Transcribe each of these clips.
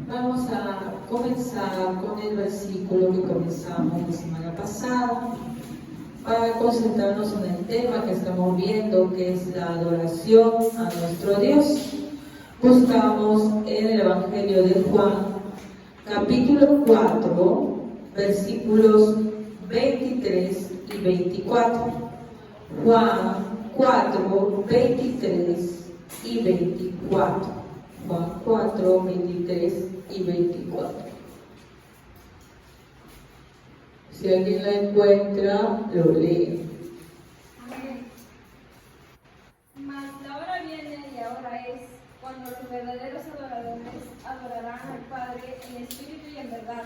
Vamos a comenzar con el versículo que comenzamos la semana pasada para concentrarnos en el tema que estamos viendo, que es la adoración a nuestro Dios. Buscamos en el Evangelio de Juan, capítulo 4, versículos 23 y 24. Juan 4, 23 y 24. Juan 4, 23 y 24. Si alguien la encuentra, lo lee. Amén. Mas la hora viene y ahora es, cuando los verdaderos adoradores adorarán al Padre en espíritu y en verdad,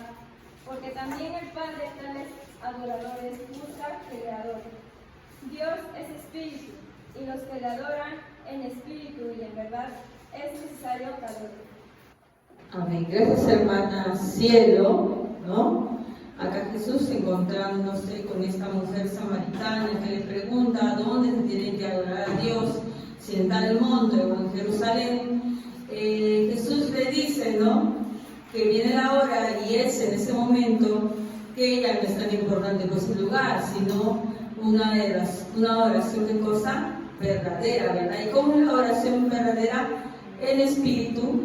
porque también el Padre tales adoradores busca que le adoren. Dios es espíritu, y los que le adoran en espíritu y en verdad es necesario que adoren. Amén. Gracias, hermana Cielo, ¿no? Acá Jesús encontrándose con esta mujer samaritana que le pregunta dónde se tiene que adorar a Dios, si en tal monte o en Jerusalén. Jesús le dice, ¿no?, que viene la hora y es en ese momento que ya no es tan importante pues el lugar, sino una oración de cosa verdadera, ¿verdad? ¿Y cómo es la oración verdadera? En espíritu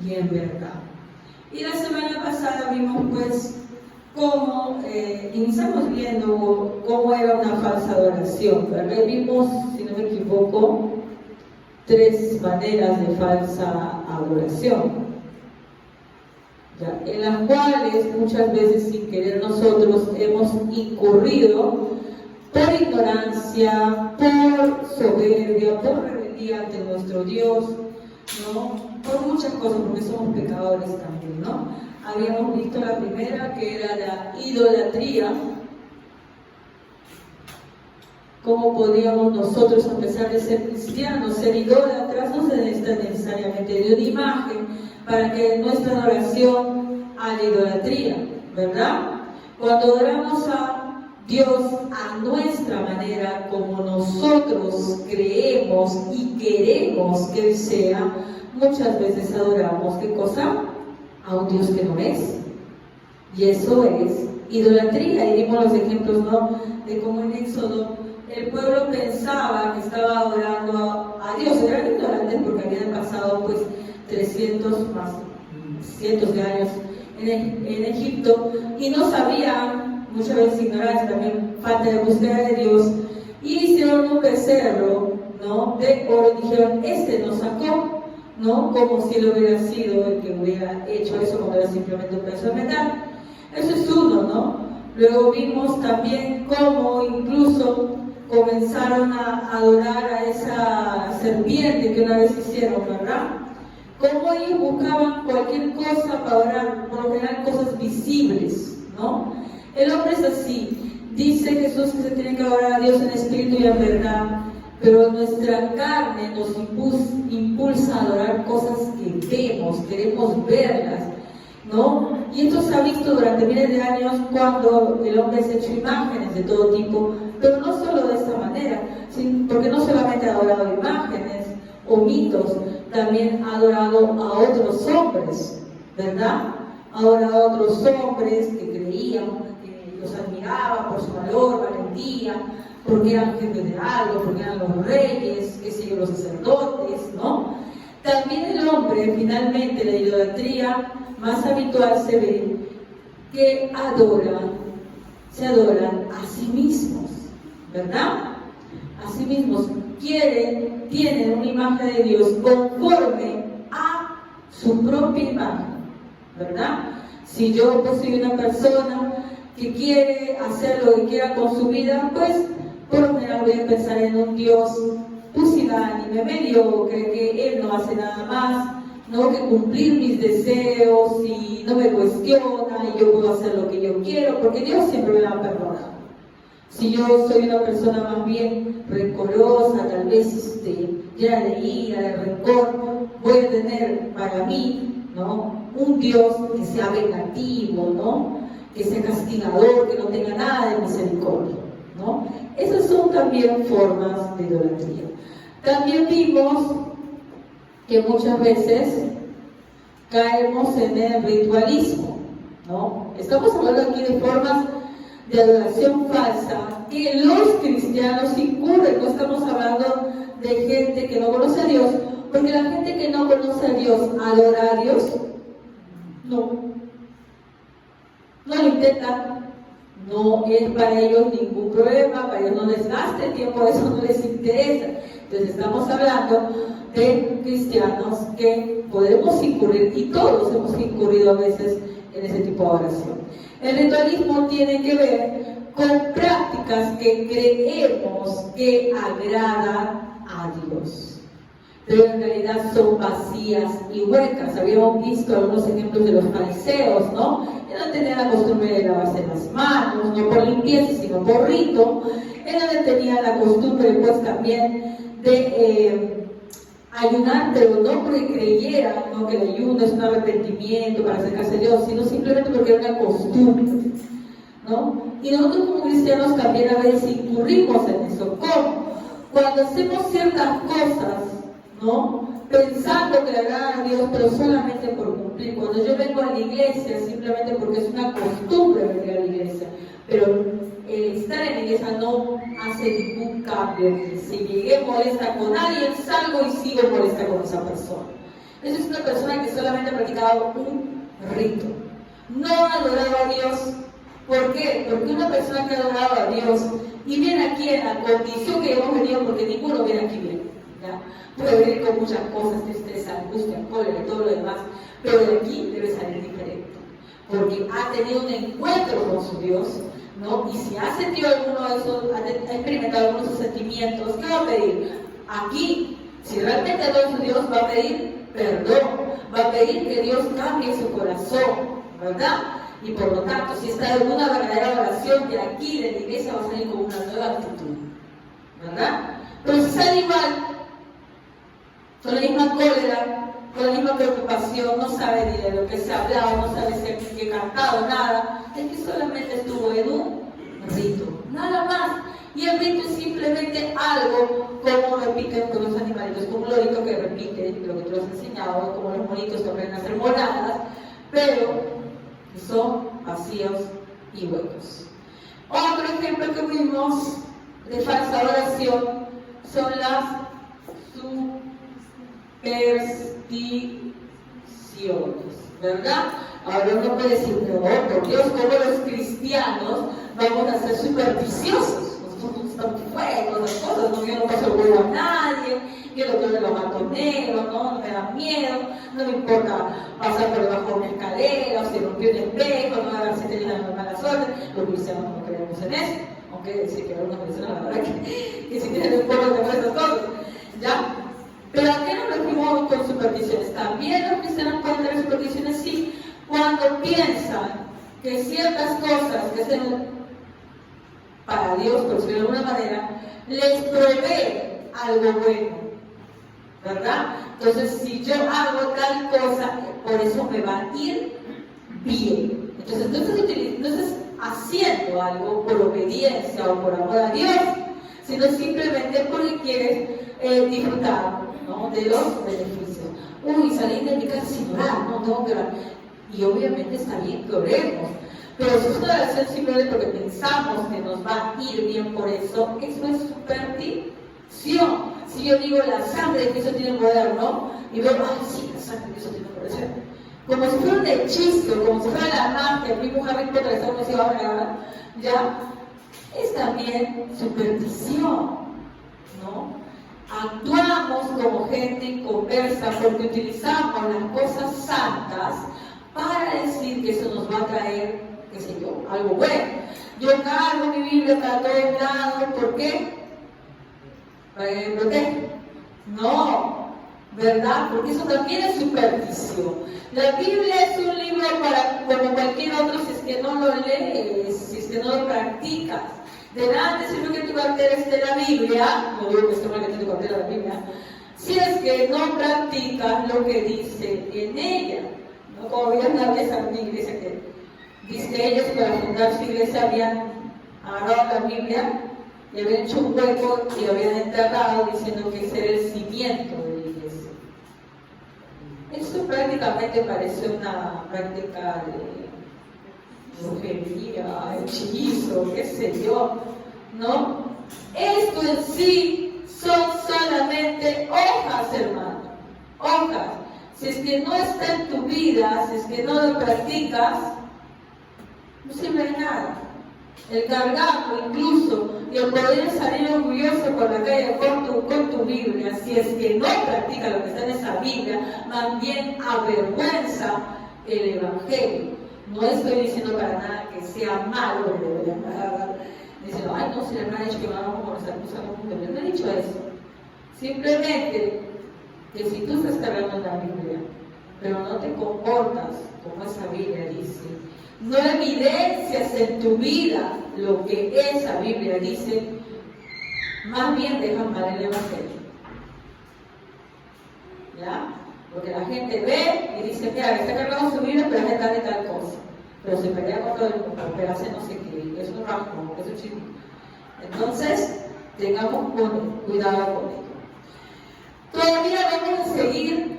y en verdad. Y la semana pasada vimos pues cómo iniciamos viendo cómo era una falsa adoración, ¿verdad? Vimos, si no me equivoco, 3 maneras de falsa adoración, ¿ya?, en las cuales muchas veces sin querer nosotros hemos incurrido por ignorancia, por soberbia, por rebeldía ante nuestro Dios, ¿no?, por muchas cosas, porque somos pecadores también, ¿no? Habíamos visto la primera, que era la idolatría. ¿Cómo podíamos nosotros, a pesar de ser cristianos, ser idólatras? No se necesita necesariamente de una imagen para que nuestra adoración a la idolatría, ¿verdad? Cuando adoramos a Dios a nuestra manera, como nosotros creemos y queremos que Él sea, muchas veces adoramos, ¿qué cosa? A un Dios que no es. Y eso es idolatría. Y dimos los ejemplos, ¿no?, de cómo en Éxodo el pueblo pensaba que estaba adorando a Dios. Eran ignorantes porque habían pasado pues 300 más cientos de años en Egipto y no sabían, muchas veces ignorancia, también falta de búsqueda de Dios, y hicieron un becerro, ¿no?, de oro, y dijeron, este nos sacó, ¿no?, como si lo hubiera sido el que hubiera hecho eso, como era simplemente un pedazo de metal. Eso es uno, ¿no? Luego vimos también cómo incluso comenzaron a adorar a esa serpiente que una vez hicieron, ¿verdad? Cómo ellos buscaban cualquier cosa para adorar, por lo general cosas visibles, ¿no? El hombre es así. Dice Jesús que se tiene que adorar a Dios en espíritu y en verdad, pero nuestra carne nos impulsa a adorar cosas que vemos, queremos verlas, ¿no? Y esto se ha visto durante miles de años cuando el hombre se ha hecho imágenes de todo tipo, pero no solo de esta manera, porque no solamente ha adorado imágenes o mitos, también ha adorado a otros hombres, ¿verdad? Ha adorado a otros hombres que creían, que los admiraban por su valor, valentía, porque eran jefes de algo, porque eran los reyes, qué sé yo, los sacerdotes, ¿no? También el hombre, finalmente, la idolatría más habitual se ve que se adoran a sí mismos, ¿verdad? A sí mismos tienen una imagen de Dios conforme a su propia imagen, ¿verdad? Si yo soy una persona que quiere hacer lo que quiera con su vida, pues por lo general voy a pensar en un Dios pusilánime, mediocre, que Él no hace nada más, ¿no?, que cumplir mis deseos y no me cuestiona y yo puedo hacer lo que yo quiero, porque Dios siempre me va a perdonar. Si yo soy una persona más bien rencorosa, tal vez llena de ira, de rencor, voy a tener para mí, ¿no?, un Dios que sea vengativo, ¿no?, que sea castigador, que no tenga nada de misericordia, ¿no? Esas son también formas de idolatría. También vimos que muchas veces caemos en el ritualismo, ¿no? Estamos hablando aquí de formas de adoración falsa que los cristianos incurren. No estamos hablando de gente que no conoce a Dios, porque la gente que no conoce a Dios adora a Dios. No lo intentan, no es para ellos ningún problema, para ellos no les gasta el tiempo, eso no les interesa. Entonces estamos hablando de cristianos que podemos incurrir, y todos hemos incurrido a veces en ese tipo de oración. El ritualismo tiene que ver con prácticas que creemos que agradan a Dios, pero en realidad son vacías y huecas. Habíamos visto algunos ejemplos de los fariseos, ¿no? Ellos no tenían la costumbre de lavarse las manos, no por limpieza, sino por rito. Ellos no tenían la costumbre, pues, también de ayunar, pero no porque creyeran, ¿no?, que el ayuno es un arrepentimiento para acercarse a Dios, sino simplemente porque era una costumbre, ¿no? Y nosotros como cristianos también a veces incurrimos en eso. ¿Cómo? Cuando hacemos ciertas cosas, ¿no?, pensando que le agradan a Dios, pero solamente por cumplir. Cuando yo vengo a la iglesia, simplemente porque es una costumbre venir a la iglesia, pero estar en la iglesia no hace ningún cambio. Si llegué molesta con alguien, salgo y sigo molesta con esa persona. Esa es una persona que solamente ha practicado un rito, no ha adorado a Dios. ¿Por qué? Porque una persona que ha adorado a Dios y viene aquí en la condición que hemos venido, porque ninguno viene aquí bien, ¿ya? Puede venir con muchas cosas, tristeza, angustia, cólera y todo lo demás, pero de aquí debe salir diferente, porque ha tenido un encuentro con su Dios, ¿no? Y si ha sentido alguno de esos, ha experimentado algunos de esos sentimientos, ¿qué va a pedir? Aquí, si realmente adora a su Dios, va a pedir perdón, va a pedir que Dios cambie su corazón, ¿verdad? Y por lo tanto, si está en una verdadera oración, de aquí, de la iglesia, va a salir con una nueva actitud, ¿verdad? Pero si sale igual, con la misma cólera, con la misma preocupación, no sabe ni de lo que se ha hablado, no sabe si he cantado, nada, es que solamente estuvo en un rito, nada más. Y el rito es simplemente algo, como repiten con los animalitos, como un lorito que repite lo que tú has enseñado, como los monitos que aprenden a hacer moradas, pero son vacíos y huecos. Otro ejemplo que vimos de falsa oración son las supersticiones, ¿verdad? Ahora uno puede decir, no, por Dios, como los cristianos vamos a ser supersticiosos. Nosotros estamos fuera de las cosas, ¿no? Yo no paso el huevo a nadie, yo no tengo los matoneros, ¿no? Me da miedo, no me importa pasar por debajo de una escalera, o se rompió un espejo, no me hagan tener una mala suerte. Los cristianos no creemos en eso, aunque decir que algunas personas, la verdad, que si tienen un poco de esas cosas, ¿ya? Pero ¿a qué nos referimos con supersticiones? También los cristianos pueden tener supersticiones, sí, cuando piensan que ciertas cosas que hacen para Dios, por decirlo de alguna manera, les provee algo bueno, ¿verdad? Entonces, si yo hago tal cosa, por eso me va a ir bien. Entonces haciendo algo por obediencia o por amor a Dios, sino simplemente porque quieres disfrutar, ¿no?, de los beneficios. Uy, salí de mi casa sin orar, no tengo que orar. Y obviamente está bien que oremos, pero si es una oración simplemente porque pensamos que nos va a ir bien por eso es superstición. Si yo digo la sangre de Cristo tiene poder, ¿no? Y veo, ay, sí, la sangre de Cristo tiene poder. Como si fuera un hechizo, como si fuera la magia, el mismo Harry Potter está conocido ahora, ¿ya? Es también superstición, ¿no? Actuamos como gente inconversa porque utilizamos las cosas santas para decir que eso nos va a traer, qué sé yo, algo bueno. Yo cargo mi Biblia para todos lados, ¿por qué? ¿Para que me protege? No, ¿verdad? Porque eso también es superstición. La Biblia es un libro para, como cualquier otro, si es que no lo lees, si es que no lo practicas. De nada te sirve que tu cartera esté la Biblia, no digo que esté mal que tu cartera la Biblia, si es que no practicas lo que dice en ella. ¿No? Como había una vez a una iglesia que dice que ellos para fundar su iglesia habían agarrado la Biblia y habían hecho un hueco y lo habían enterrado diciendo que ese era el cimiento de la iglesia. Eso prácticamente parece una práctica de brujería, hechizo, qué sé yo, ¿no? Esto en sí son solamente hojas, hermano, hojas. Si es que no está en tu vida, si es que no lo practicas, no sirve de nada. El cargarlo incluso y el poder salir orgulloso por la calle con tu Biblia, si es que no practica lo que está en esa Biblia, más bien avergüenza el Evangelio. No estoy diciendo para nada que sea malo, diciendo, ay, no, si le han dicho que vamos con nuestra cosa común. No he dicho eso. Simplemente que si tú estás cargando la Biblia, pero no te comportas como esa Biblia dice, no evidencias en tu vida lo que esa Biblia dice, más bien dejan mal el Evangelio. ¿Ya? Porque la gente ve y dice, mira, está cargando su Biblia, pero es de tal cosa. Pero se pelea con todo el mundo, pero hace no sé qué, es un rasgo, es un chico. Entonces, tengamos cuidado con ello. Todavía vamos a seguir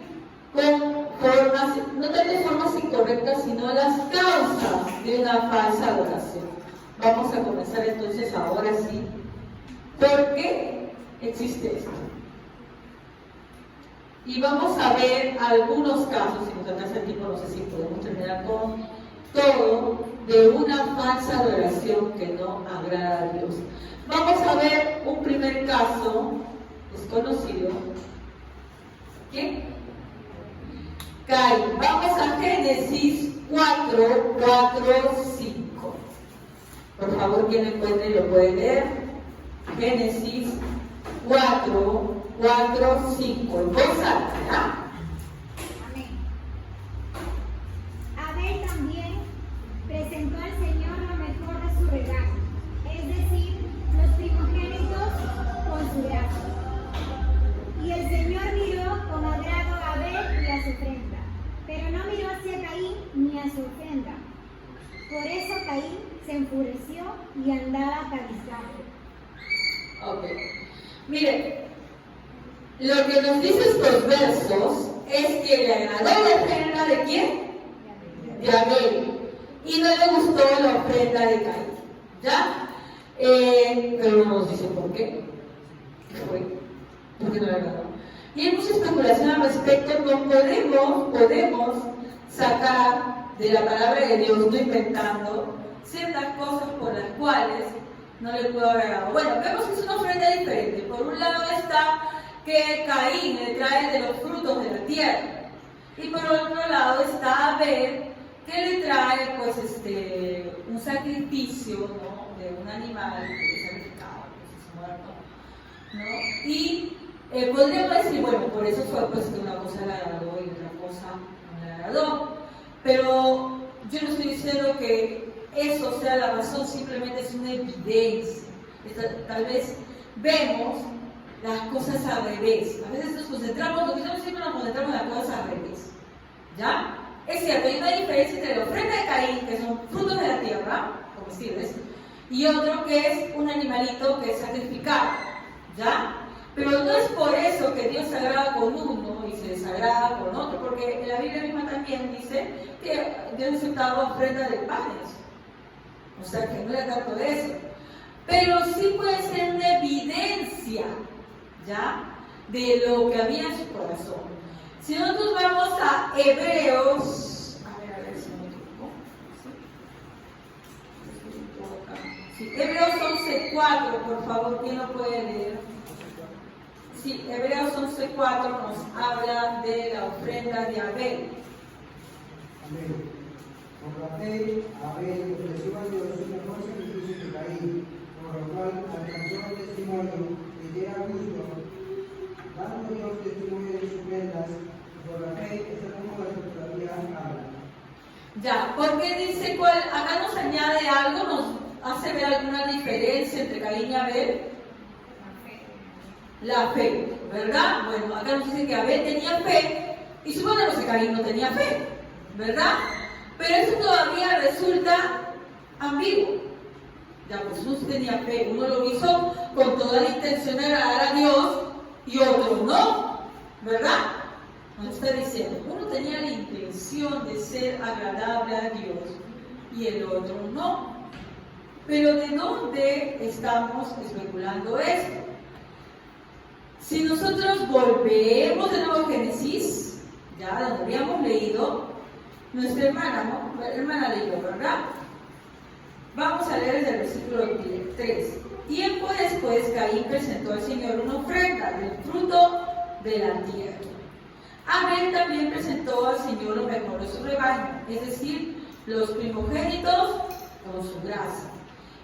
con formas, no tanto formas incorrectas, sino las causas de una falsa adoración. Vamos a comenzar entonces ahora sí. ¿Por qué existe esto? Y vamos a ver algunos casos, si nos alcanza el tiempo, no sé si podemos terminar con todo, de una falsa adoración que no agrada a Dios. Vamos a ver un primer caso desconocido. ¿Quién? Caín. Vamos a Génesis 4, 5. Por favor, quien encuentre lo puede leer. Génesis 4, 5. En voz alta, ¿ya? Amén. Abel también presentó al Señor lo mejor de su regalo, es decir, los primogénitos con su gracia. Y el Señor miró con agrado a Abel y a su ofrenda, pero no miró hacia Caín ni a su ofrenda. Por eso Caín se enfureció y andaba cabizbajo. Ok. Miren, lo que nos dice estos versos es que le agradó la ofrenda de quién? De Abel. Y no le gustó la ofrenda de Caín. ¿Ya? Pero no nos dice por qué. ¿Qué fue? ¿Por qué no le agradó? Y hay mucha especulación al respecto. No podemos sacar de la palabra de Dios, no inventando, ciertas cosas por las cuales no le puedo agradar. Bueno, vemos que es una ofrenda diferente. Por un lado está que Caín le trae de los frutos de la tierra. Y por otro lado está Abel, que le trae pues un sacrificio, ¿no?, de un animal que es sacrificado, pues es muerto, ¿no? Y podríamos decir, bueno, por eso fue pues que una cosa le agradó y otra cosa no le agradó. Pero yo no estoy diciendo que eso sea la razón, simplemente es una evidencia. Tal vez vemos las cosas al revés. A veces nos concentramos, los cristianos siempre nos concentramos en las cosas al revés. ¿Ya? Es cierto, hay una diferencia entre la ofrenda de Caín, que son frutos de la tierra, comestibles, y otro que es un animalito que es sacrificado. ¿Ya? Pero no es por eso que Dios se agrada con uno y se desagrada con otro, porque en la Biblia misma también dice que Dios aceptaba ofrenda de panes. O sea que no era tanto de eso. Pero sí puede ser una evidencia, ¿ya?, de lo que había en su corazón. Si nosotros vamos a Hebreos, a ver si me equivoco. Sí, Hebreos 11:4, por favor, ¿quién lo puede leer? Sí, Hebreos 11:4 nos habla de la ofrenda de Abel. Amén. Por la fe, Abel ofreció a Dios un mejor sacrificio que Caín, por lo cual alcanzó el testimonio de que era justo, dando Dios testimonio de sus ofrendas. Por la fe, esta como todavía habla. Ya, porque dice cuál, acá nos añade algo, nos hace ver alguna diferencia entre Caín y Abel. La fe, ¿verdad? Bueno, acá nos dice que Abel tenía fe y suponemos que Caín no tenía fe, ¿verdad? Pero eso todavía resulta ambiguo. Ya, pues uno tenía fe, uno lo hizo con toda la intención de agradar a Dios y otro no, ¿verdad? Nos está diciendo, uno tenía la intención de ser agradable a Dios y el otro no. Pero ¿de dónde estamos especulando esto? Si nosotros volvemos de nuevo a Génesis, ya donde habíamos leído, nuestra hermana, ¿no? La hermana leyó, ¿verdad? Vamos a leer desde el versículo 3. Tiempo después, Caín presentó al Señor una ofrenda del fruto de la tierra. Abel también presentó al Señor lo mejor de su rebaño, es decir, los primogénitos con su grasa.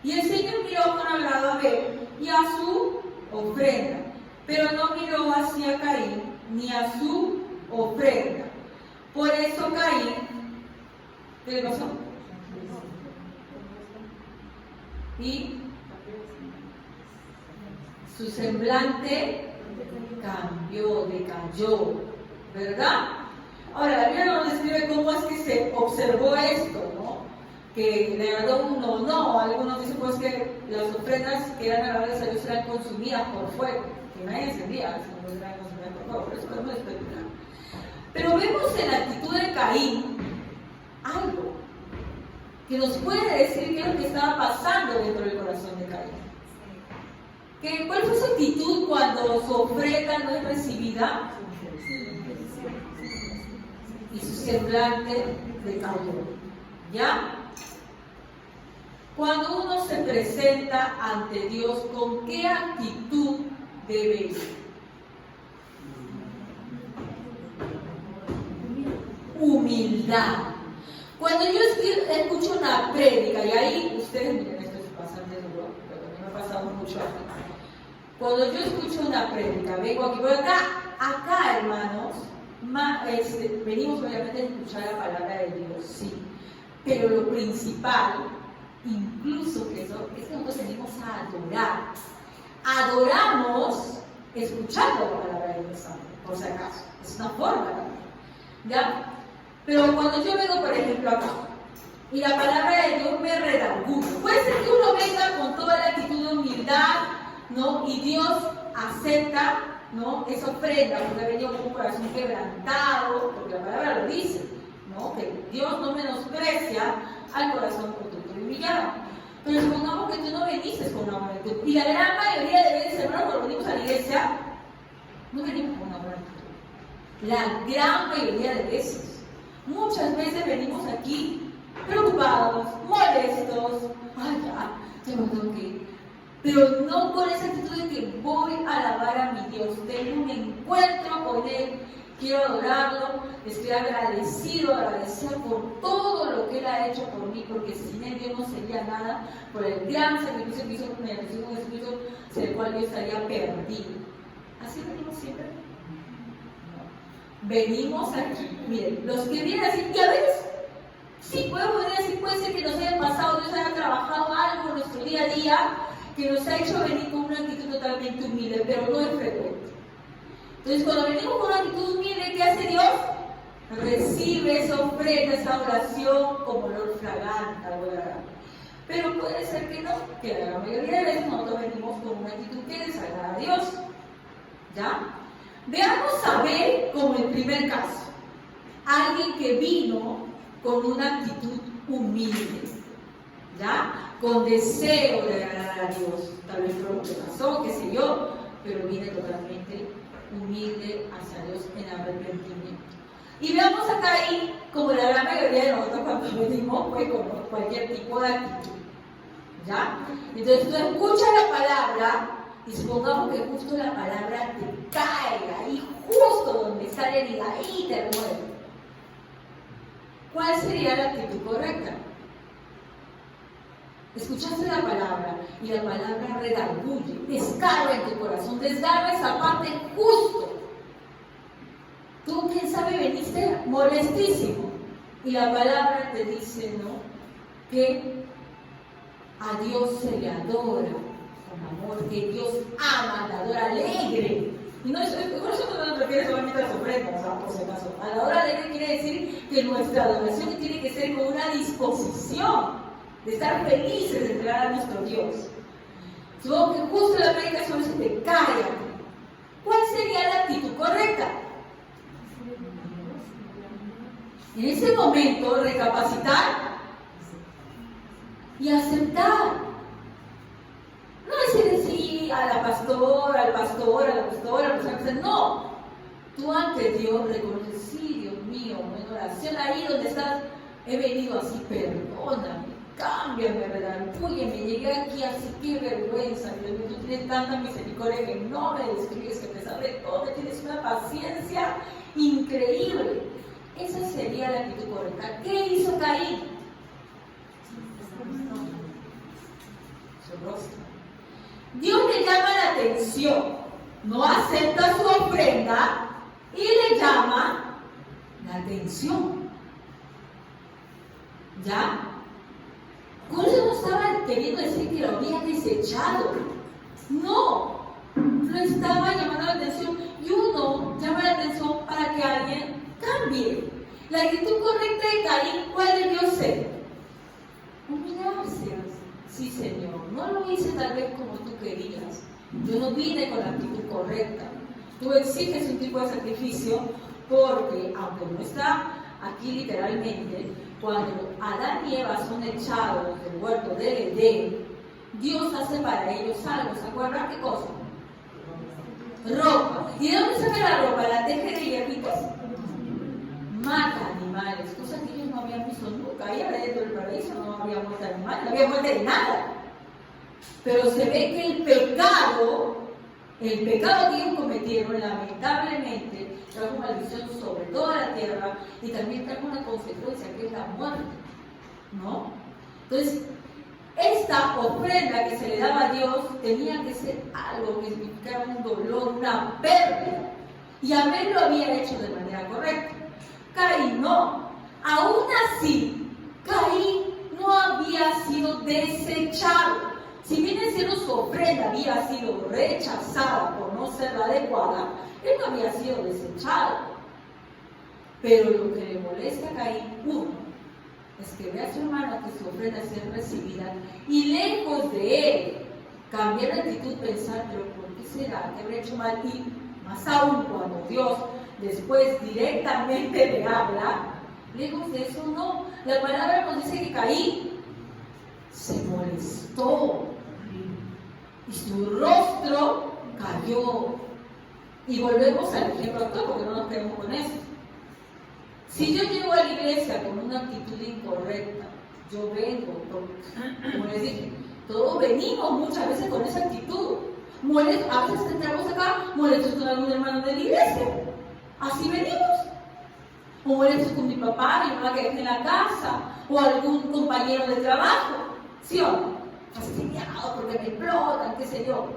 Y el Señor miró con agrado a Abel y a su ofrenda, pero no miró hacia Caín ni a su ofrenda. Por eso Caín, ¿qué le pasó? Y su semblante cambió, decayó, ¿verdad? Ahora, la Biblia nos describe cómo es que se observó esto, ¿no? Que le agradó uno o no. Algunos dicen pues que las ofrendas que eran agradables a Dios eran consumidas por fuego, que nadie encendía, si no eran consumidas por fuego, por eso podemos especular. Pero vemos en la actitud de Caín algo que nos puede decir qué es lo que estaba pasando dentro del corazón de Caín. ¿Cuál fue su actitud cuando su ofrenda no es recibida? Y su semblante decayó. ¿Ya? Cuando uno se presenta ante Dios, ¿con qué actitud debe ir? Humildad. Cuando yo escucho una prédica, y ahí ustedes miren, esto es bastante duro, pero a mí me ha pasado mucho aquí. Cuando yo escucho una prédica, vengo aquí por acá hermanos, venimos obviamente a escuchar la palabra de Dios, sí, pero lo principal, incluso que eso, es que nosotros venimos a adorar. Adoramos escuchando la palabra de Dios, por si acaso, es una forma también, ¿ya? Pero cuando yo vengo, por ejemplo, acá, y la palabra de Dios me redarguye, puede ser que uno venga con toda la actitud de humildad, ¿no? Y Dios acepta, ¿no? Esa ofrenda, porque ha venido con un corazón quebrantado, porque la palabra lo dice, ¿no? Que Dios no menosprecia al corazón contrito y humillado. Pero supongamos que tú no viniste con una buena actitud. Y la gran mayoría de veces, hermanos, cuando venimos a la iglesia, no venimos con una buena actitud. La gran mayoría de veces. Muchas veces venimos aquí preocupados, molestos, ay ya me tengo que ir. Pero no con esa actitud de que voy a alabar a mi Dios, tengo un encuentro con Él, quiero adorarlo, estoy agradecida por todo lo que Él ha hecho por mí, porque sin Él yo no sería nada, por el gran sacrificio que hizo con el Jesucristo, sin el cual yo estaría perdido. ¿Así venimos siempre? Venimos aquí, miren, los que vienen así, y a veces, sí, podemos venir así, puede ser que nos haya pasado, Dios haya trabajado algo en nuestro día a día, que nos ha hecho venir con una actitud totalmente humilde, pero no es frecuente. Entonces, cuando venimos con una actitud humilde, ¿qué hace Dios? Recibe esa ofrenda, esa oración como olor fragante, algo agradable. Pero puede ser que no, que la mayoría de veces nosotros venimos con una actitud que desagrada a Dios. ¿Ya? Veamos a Abel como el primer caso. Alguien que vino con una actitud humilde, ¿ya? Con deseo de agradar a Dios. Tal vez por lo que pasó, qué sé yo, pero viene totalmente humilde hacia Dios en arrepentimiento. Y veamos a Caín como la gran mayoría de nosotros cuando venimos, pues con cualquier tipo de actitud, ¿ya? Entonces tú escuchas la palabra. Y supongamos que justo la palabra te cae ahí, justo donde está la herida, ahí te mueve. ¿Cuál sería la actitud correcta? Escuchaste la palabra y la palabra redarguye, desgarra en tu corazón, desgarra esa parte justo. Tú, quién sabe, veniste molestísimo y la palabra te dice, ¿no? Que a Dios se le adora. Amor, que Dios ama, la adora alegre. Y no, por eso no nos refiere solamente a las ofrendas, por si acaso. A la hora alegre quiere decir que nuestra adoración tiene que ser con una disposición de estar felices de entregar a nuestro Dios. Supongo que justo la predicación se te cae. ¿Cuál sería la actitud correcta? En ese momento, recapacitar y aceptar. No es decir a la pastora, al pastor, a la pastora, a la persona, no. Tú ante Dios reconoces, sí, Dios mío, en oración ahí donde estás, he venido así, perdóname, cámbiame, redarbúyeme, llegué aquí así, qué vergüenza, Dios mío, tú tienes tanta misericordia que no me describes, que a pesar de todo tienes una paciencia increíble. Esa sería la actitud correcta. ¿Qué hizo Caín? Su rostro. Dios le llama la atención, no acepta su ofrenda y le llama la atención. ¿Ya? Con eso no estaba queriendo decir que lo había desechado. No, lo estaba llamando la atención y uno llama la atención para que alguien cambie. La actitud correcta de Caín, ¿cuál debió ser? Humillarse. Sí, Señor, no lo hice tal vez como tú querías. Yo no vine con la actitud correcta. Tú exiges un tipo de sacrificio porque, aunque no está aquí literalmente, cuando Adán y Eva son echados del huerto del Edén, Dios hace para ellos algo. ¿Se acuerdan qué cosa? Ropa. ¿Y de dónde saca la ropa? La teje de hierbitas. Mata animales, cosas que ellos no habían visto nunca. Ahí adentro del paraíso no había muerte de animales, no había muerte de nada. Pero se ve que el pecado que ellos cometieron, lamentablemente, trajo maldición sobre toda la tierra y también trajo una consecuencia que es la muerte, ¿no? Entonces, esta ofrenda que se le daba a Dios tenía que ser algo que significara un dolor, una pérdida. Y Abel lo había hecho de manera correcta. Caín no. Aún así, Caín no había sido desechado. Si bien es cierto su ofrenda había sido rechazada por no ser la adecuada, él no había sido desechado. Pero lo que le molesta a Caín, uno, es que ve a su hermano que su ofrenda sea recibida y lejos de él cambiar la actitud, pensar, pero ¿por qué será que habré hecho mal? Y más aún cuando Dios después directamente le habla, lejos de eso no. La palabra nos dice que Caín se molestó y su rostro cayó. Y volvemos al ejemplo actual porque no nos quedamos con eso. Si yo llego a la iglesia con una actitud incorrecta, yo vengo, como les dije, todos venimos muchas veces con esa actitud. A veces entramos acá molestos con algún hermano de la iglesia. Así venimos. O molestos con mi papá, mi mamá que dejé en la casa, o algún compañero de trabajo. ¿Sí o no? Fastidiado porque me explotan, qué sé yo.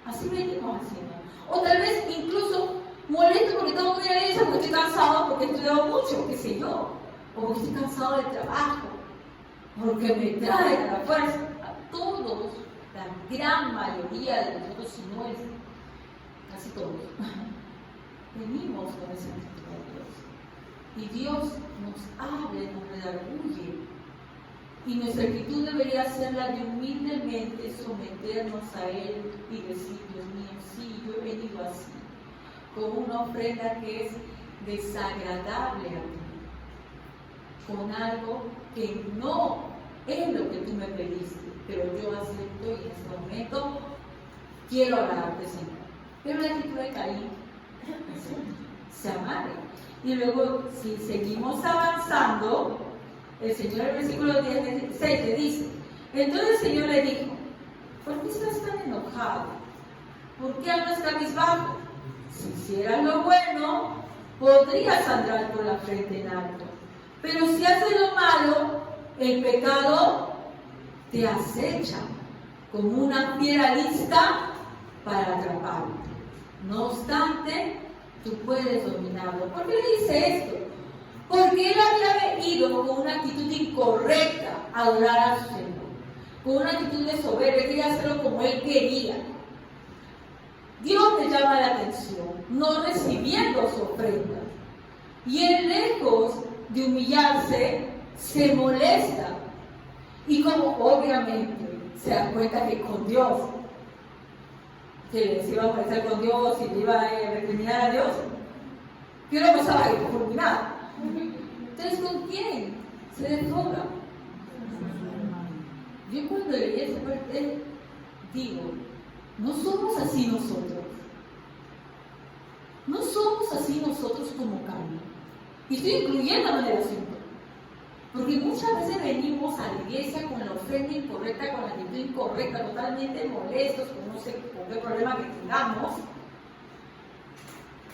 Así venimos haciendo. O tal vez incluso molesto porque tengo que ir a la iglesia porque estoy cansado, porque he estudiado mucho, qué sé yo. O porque estoy cansado del trabajo, porque me trae a la fuerza. A todos, la gran mayoría de nosotros, si no es casi todos, venimos con esa actitud de Dios. Y Dios nos habla, nos redarguye. Y nuestra actitud debería ser la de humildemente someternos a Él y decir, Dios mío, sí, yo he venido así, con una ofrenda que es desagradable a ti, con algo que no es lo que tú me pediste, pero yo acepto y en este momento quiero agradarte, Señor. Pero la actitud de Caín se amarga. Y luego, si seguimos avanzando, el Señor en el versículo 16 le dice, entonces el Señor le dijo, ¿por qué estás tan enojado? ¿Por qué andas cabizbajo? Si hicieras lo bueno, podrías andar por la frente en alto. Pero si haces lo malo, el pecado te acecha como una fiera lista para atraparte. No obstante, tú puedes dominarlo. ¿Por qué le dice esto? Porque él había venido con una actitud incorrecta a adorar a su Señor, con una actitud de soberbia, quería hacerlo como él quería. Dios te llama la atención, no recibiendo su ofrenda. Y él, lejos de humillarse, se molesta. Y como obviamente se da cuenta que con Dios, que se iba a molestar con Dios y le iba a recriminar a Dios, que no pasaba a ir fulminado. ¿Ustedes con quién se desfoga? Yo cuando leí esa parte digo, no somos así nosotros. No somos así nosotros como Caín. Y estoy incluyendo en el asunto. Porque muchas veces venimos a la iglesia con la ofrenda incorrecta, con la actitud incorrecta, totalmente molestos, con no sé con qué problema que tengamos.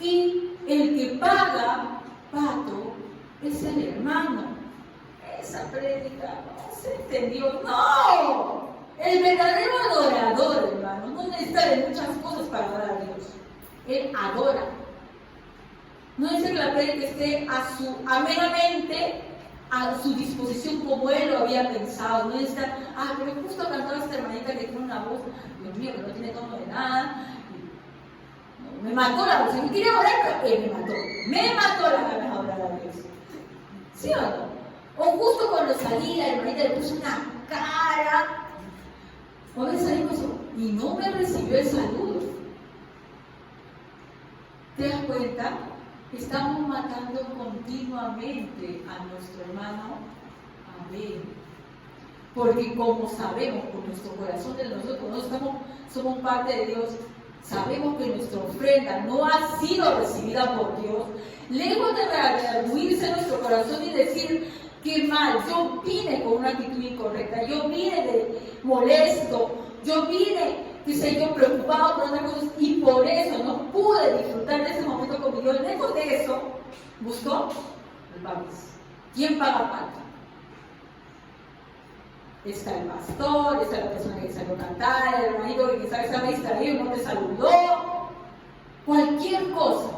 Y el que paga, pato, es el hermano. Esa prédica no se entendió. ¡No! El verdadero adorador, hermano, no necesita de muchas cosas para adorar a Dios. Él adora. No dice que la prédica esté amenamente a su disposición como él lo había pensado. No necesita, pero justo cantaba esta hermanita que tiene una voz, Dios mío, que no tiene tono de nada. Me mató la voz. Yo quería orar, pero él me mató. Me mató la ganas de orar a Dios. ¿Sí o no? O justo cuando salí, la hermanita le puso una cara. O me salimos y no me recibió el saludo. ¿Te das cuenta? Estamos matando continuamente a nuestro hermano Abel. Porque como sabemos por nuestro corazón de nosotros, somos parte de Dios, sabemos que nuestra ofrenda no ha sido recibida por Dios. Lejos de redarguirse nuestro corazón y decir, qué mal, yo vine con una actitud incorrecta, yo vine de molesto, yo vine, qué sé yo, preocupado por otras cosas y por eso no pude disfrutar de ese momento con Dios. Lejos de eso, buscó el país. ¿Quién paga pato? Está el pastor, está la persona que salió a cantar, el hermanito que quizás estaba distraído y no te saludó. Cualquier cosa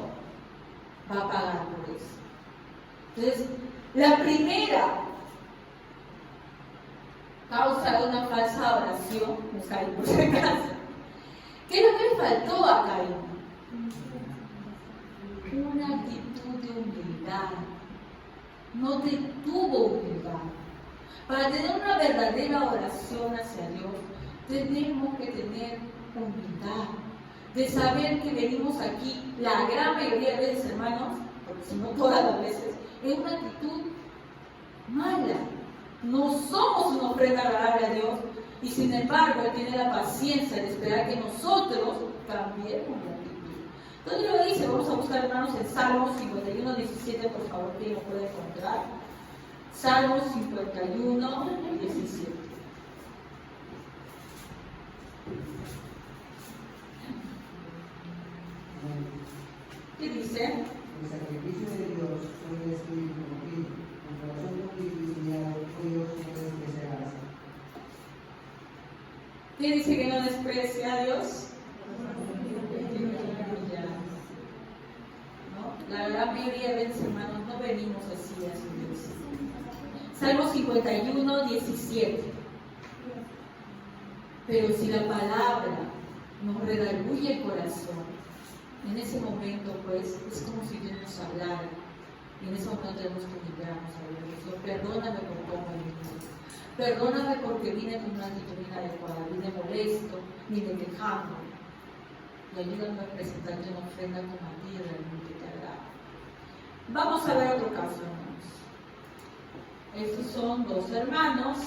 va a pagar por eso. Entonces, la primera causa de una falsa oración, no Caín por si acaso. ¿Qué es lo que le faltó a Caín? Una actitud de humildad. No tuvo humildad. Para tener una verdadera oración hacia Dios, tenemos que tener humildad. De saber que venimos aquí, la gran mayoría de veces, hermanos, porque si no todas las veces, es una actitud mala. No somos una ofrenda agradable a Dios y sin embargo Él tiene la paciencia de esperar que nosotros cambiemos la actitud. Entonces lo dice, vamos a buscar, hermanos, en Salmos 51, 17, por favor, que lo puede encontrar. Salmos 51, 17. ¿Qué dice? El sacrificio de Dios puede destruir contigo, con corazón contigo y Dios puede despreciarse. ¿Qué dice que no desprecia a Dios? ¿No? La gran mayoría de veces, hermanos, no venimos así a su Dios. Salmo 51, 17. Pero si la palabra nos redarguye el corazón, en ese momento, pues, es como si Dios nos hablara. Y en ese momento tenemos que humillarnos a Dios. Señor, perdóname por cómo vine. Perdóname porque vine con una actitud inadecuada, vine molesto, vine quejando. Y ayúdame a presentarte una ofrenda como a ti realmente te agrada. Vamos a ver otro caso, hermanos. Estos son dos hermanos,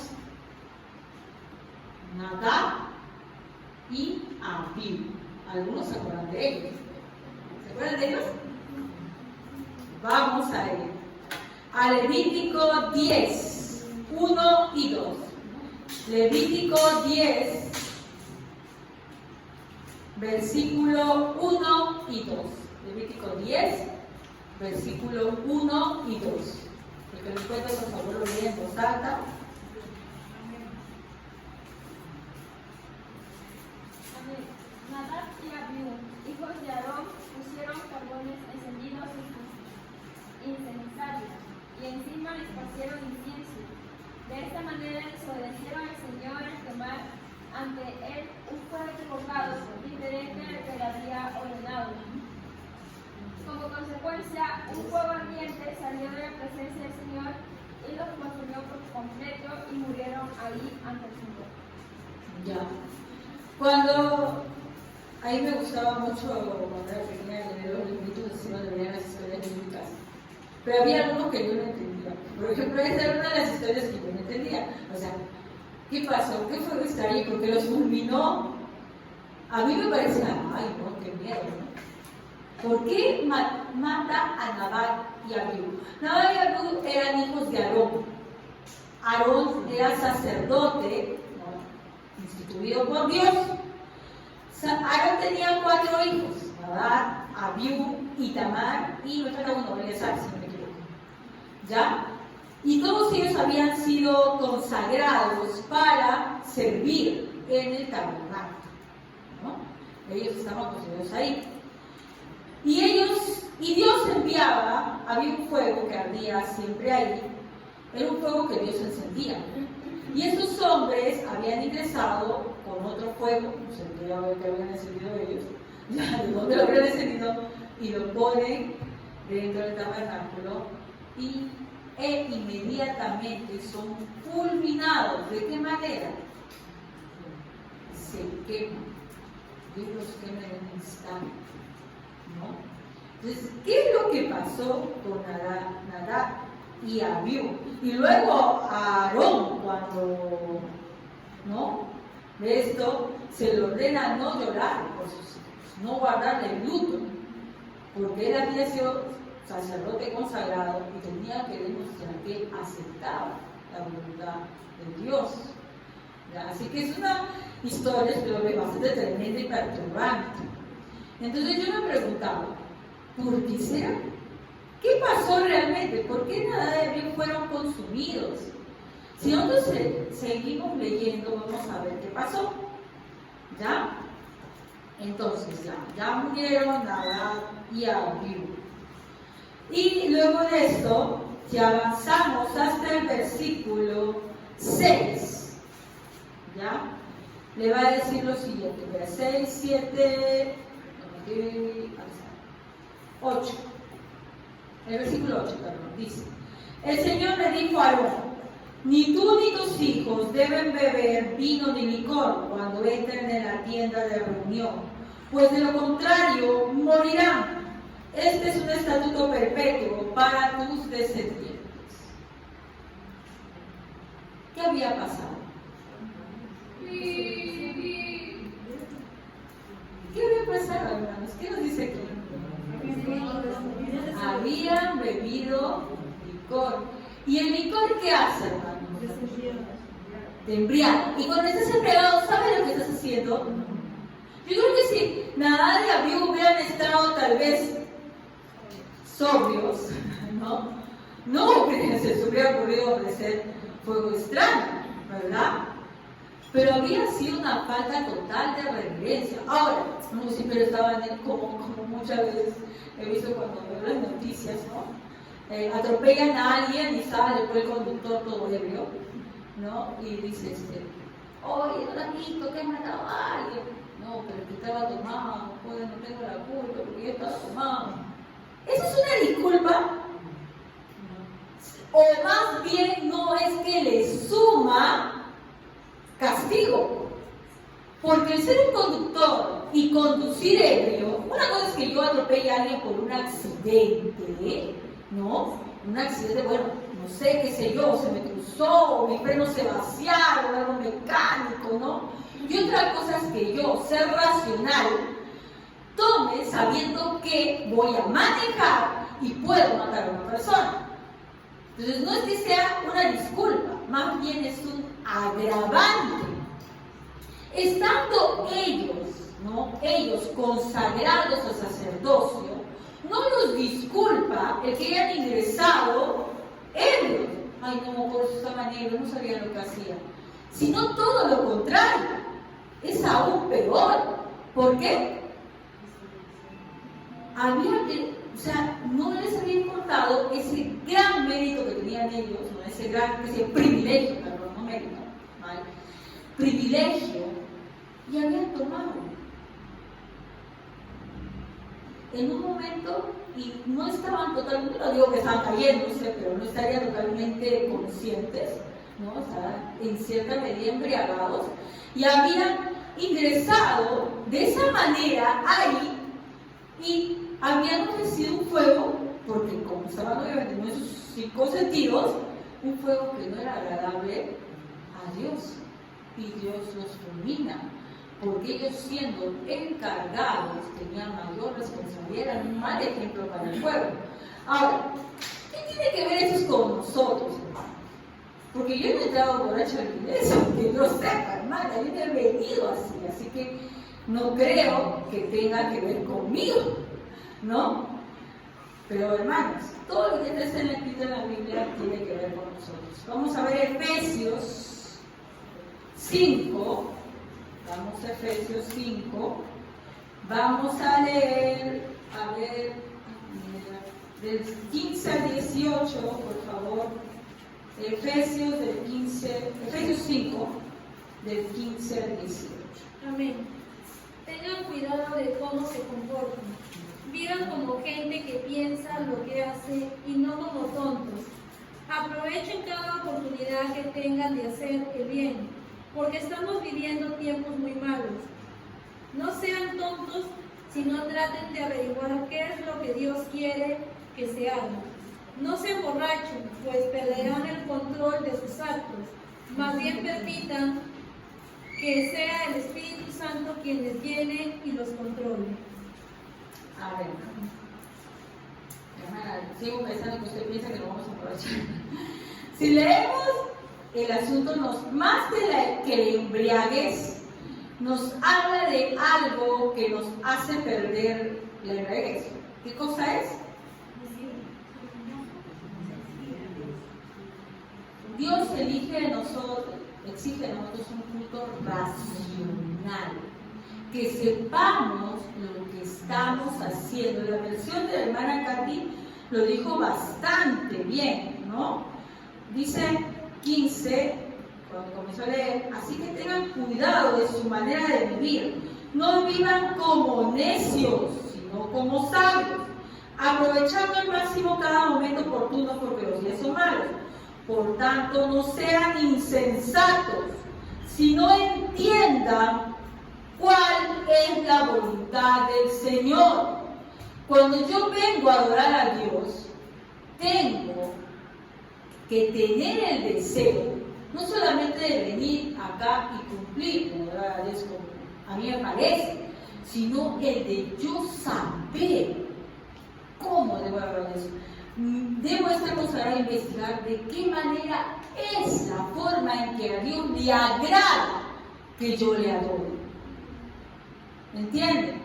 Nadab y Abiú. Algunos se acuerdan de ellos. ¿Se acuerdan de ellos? Vamos a ir a Levítico 10, 1 y 2. Levítico 10, versículo 1 y 2. Levítico 10, versículo 1 y 2. El que les cuente, por favor, lo lee en voz alta. Nadab y Abiú, hijos de Aarón, pusieron carbones encendidos en cenizarios y encima les pusieron incienso. De esta manera desobedecieron al Señor al quemar ante él un fuerte bocado diferente al que le había ordenado. Como consecuencia, un fuego ardiente salió de la presencia del Señor y los consumió por completo y murieron ahí ante el Señor. Ya. Cuando a mí me gustaba mucho cuando era pequeña leer los libritos de las historias bíblicas, pero había algunos que yo no entendía. ejemplo, esa era una de las historias que yo no entendía. O sea, ¿qué pasó? ¿Qué fuego está ahí? ¿Por qué los fulminó? A mí me parecía, ay, no, qué miedo, ¿no? ¿Por qué mata a Nadab y Abiú? Nadab y Abiú eran hijos de Aarón. Aarón era sacerdote, ¿no?, instituido por Dios. Aarón tenía 4 hijos, Nadab, Abiú, Itamar y me falta uno, Eleazar, si no me equivoco. ¿Ya? Y todos ellos habían sido consagrados para servir en el tabernáculo, ¿no? Ellos estaban construidos ahí. Y Dios enviaba, había un fuego que ardía siempre ahí, era un fuego que Dios encendía. Y estos hombres habían ingresado con otro fuego, no sé qué habían encendido ellos, ya de dónde lo habían encendido, y lo ponen dentro del tabernáculo e inmediatamente son fulminados. ¿De qué manera? Se queman. Dios los quema en un instante, ¿no? Entonces, ¿qué es lo que pasó con Nadab y Abiú? Y luego a Aarón, cuando, ¿no?, de esto se le ordena no llorar por sus hijos, no guardar el luto, porque él había sido sacerdote consagrado y tenía que demostrar que aceptaba la voluntad de Dios. ¿Ya? Así que es una historia, espero que bastante tremenda y perturbante. Entonces yo me preguntaba, ¿por qué será? ¿Qué pasó realmente? ¿Por qué Nadab y Abiú fueron consumidos? Si nosotros seguimos leyendo, vamos a ver qué pasó. ¿Ya? Entonces ya murieron Nadab y Abiú. Y luego de esto, si avanzamos hasta el versículo 6, ¿ya? Le va a decir lo siguiente, mira, 6, 7, 8. El versículo 8, perdón, dice: el Señor le dijo a Aarón: ni tú ni tus hijos deben beber vino ni licor cuando entren en la tienda de reunión, pues de lo contrario morirán. Este es un estatuto perpetuo para tus descendientes. ¿Qué había pasado? ¿Qué había pasado, hermanos? ¿Qué nos dice aquí? Habían bebido licor. ¿Y el licor qué hace, hermanos? Te embriaga. Y cuando estás embriagado, ¿sabes lo que estás haciendo? Yo creo que si Nadab y Abiú hubieran estado tal vez sobrios, no se les hubiera ocurrido ofrecer fuego extraño, ¿verdad? Pero había sido una falta total de reverencia. Ahora, no sé, pero estaban como muchas veces he visto cuando veo las noticias, ¿no? Atropellan a alguien y sale después el conductor todo ebrio, ¿no? Y dice, oye, no la visto que he matado a alguien. No, pero que estaba tomado, pues no tengo la culpa porque yo estaba tomado. ¿Eso es una disculpa? O más bien no es que le suma castigo. Porque el ser un conductor y conducir ebrio, una cosa es que yo atropelle a alguien por un accidente, ¿no? Un accidente, bueno, no sé, qué sé yo, se me cruzó, o mis frenos se vaciaron, algo mecánico, ¿no? Y otra cosa es que yo, ser racional, tome sabiendo que voy a manejar y puedo matar a una persona. Entonces no es que sea una disculpa, más bien es un agravante. Estando ellos consagrados al sacerdocio, no los disculpa el que hayan ingresado ebrios. Ay, no, por eso estaban ebrios, no sabían lo que hacían. Sino todo lo contrario, es aún peor. ¿Por qué? No les había importado ese gran mérito que tenían ellos, ¿no? ese privilegio, perdón, no mérito, ¿vale? Privilegio, y habían tomado. En un momento, y no estaban totalmente, no digo que estaban cayéndose, pero no estarían totalmente conscientes, ¿no? Estaban en cierta medida embriagados, y habían ingresado de esa manera ahí, y habían ofrecido un fuego, porque como estaban obviamente en esos 5 sentidos, un fuego que no era agradable a Dios. Y Dios los fulmina, porque ellos siendo encargados tenían mayor responsabilidad, eran un mal ejemplo para el pueblo. Ahora, ¿qué tiene que ver eso con nosotros, hermano? Porque yo no he entrado borracho a la iglesia, que yo sepa, hermana, yo no he venido así que no creo que tenga que ver conmigo, ¿no? Pero hermanos, todo lo que está escrito en la Biblia tiene que ver con nosotros. Vamos a ver Efesios 5, vamos a Efesios 5, vamos a leer, del 15 al 18, por favor. Efesios 5, del 15 al 18. Amén. Tengan cuidado de cómo se comportan. Vivan como gente que piensa lo que hace y no como tontos. Aprovechen cada oportunidad que tengan de hacer el bien, porque estamos viviendo tiempos muy malos. No sean tontos, sino traten de averiguar qué es lo que Dios quiere que se haga. No se emborrachen, pues perderán el control de sus actos. Más bien permitan que sea el Espíritu Santo quien les llene y los controle. A ver, hermana, sigo pensando que usted piensa que lo vamos a aprovechar. Si leemos el asunto, más que la embriaguez, nos habla de algo que nos hace perder la embriaguez. ¿Qué cosa es? Dios exige de nosotros un culto racional, que sepamos lo que estamos haciendo. La versión de la hermana Katy lo dijo bastante bien, ¿no? Dice 15, cuando comenzó a leer, así que tengan cuidado de su manera de vivir. No vivan como necios, sino como sabios, aprovechando al máximo cada momento oportuno porque los días son malos. Por tanto, no sean insensatos, sino entiendan cuál es la voluntad del Señor. Cuando yo vengo a adorar a Dios, tengo que tener el deseo, no solamente de venir acá y cumplir, como adorar a Dios como a mí me parece, sino el de yo saber cómo debo adorar a Dios. Debo estar consagrado a investigar de qué manera es la forma en que a Dios le agrada que yo le adore. ¿Me entienden?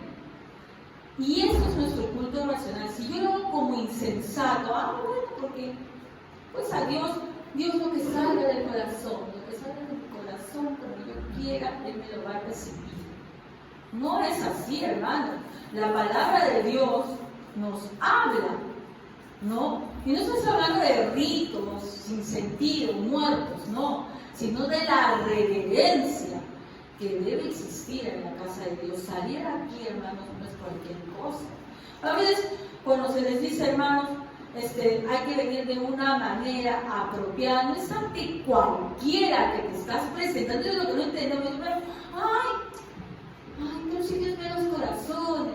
Y eso es nuestro culto racional. Si yo lo hago como insensato, bueno, porque pues a Dios lo que salga del corazón, como yo quiera, Él me lo va a recibir. No es así, hermano. La palabra de Dios nos habla, ¿no? Y no estamos hablando de ritos sin sentido, muertos, no, sino de la reverencia que debe existir en la casa de Dios. Salir aquí, hermanos, no es cualquier cosa. A veces, cuando se les dice, hermanos, hay que venir de una manera apropiada, no es ante cualquiera que te estás presentando. Eso es lo que no entendemos. Pero si Dios ve los corazones.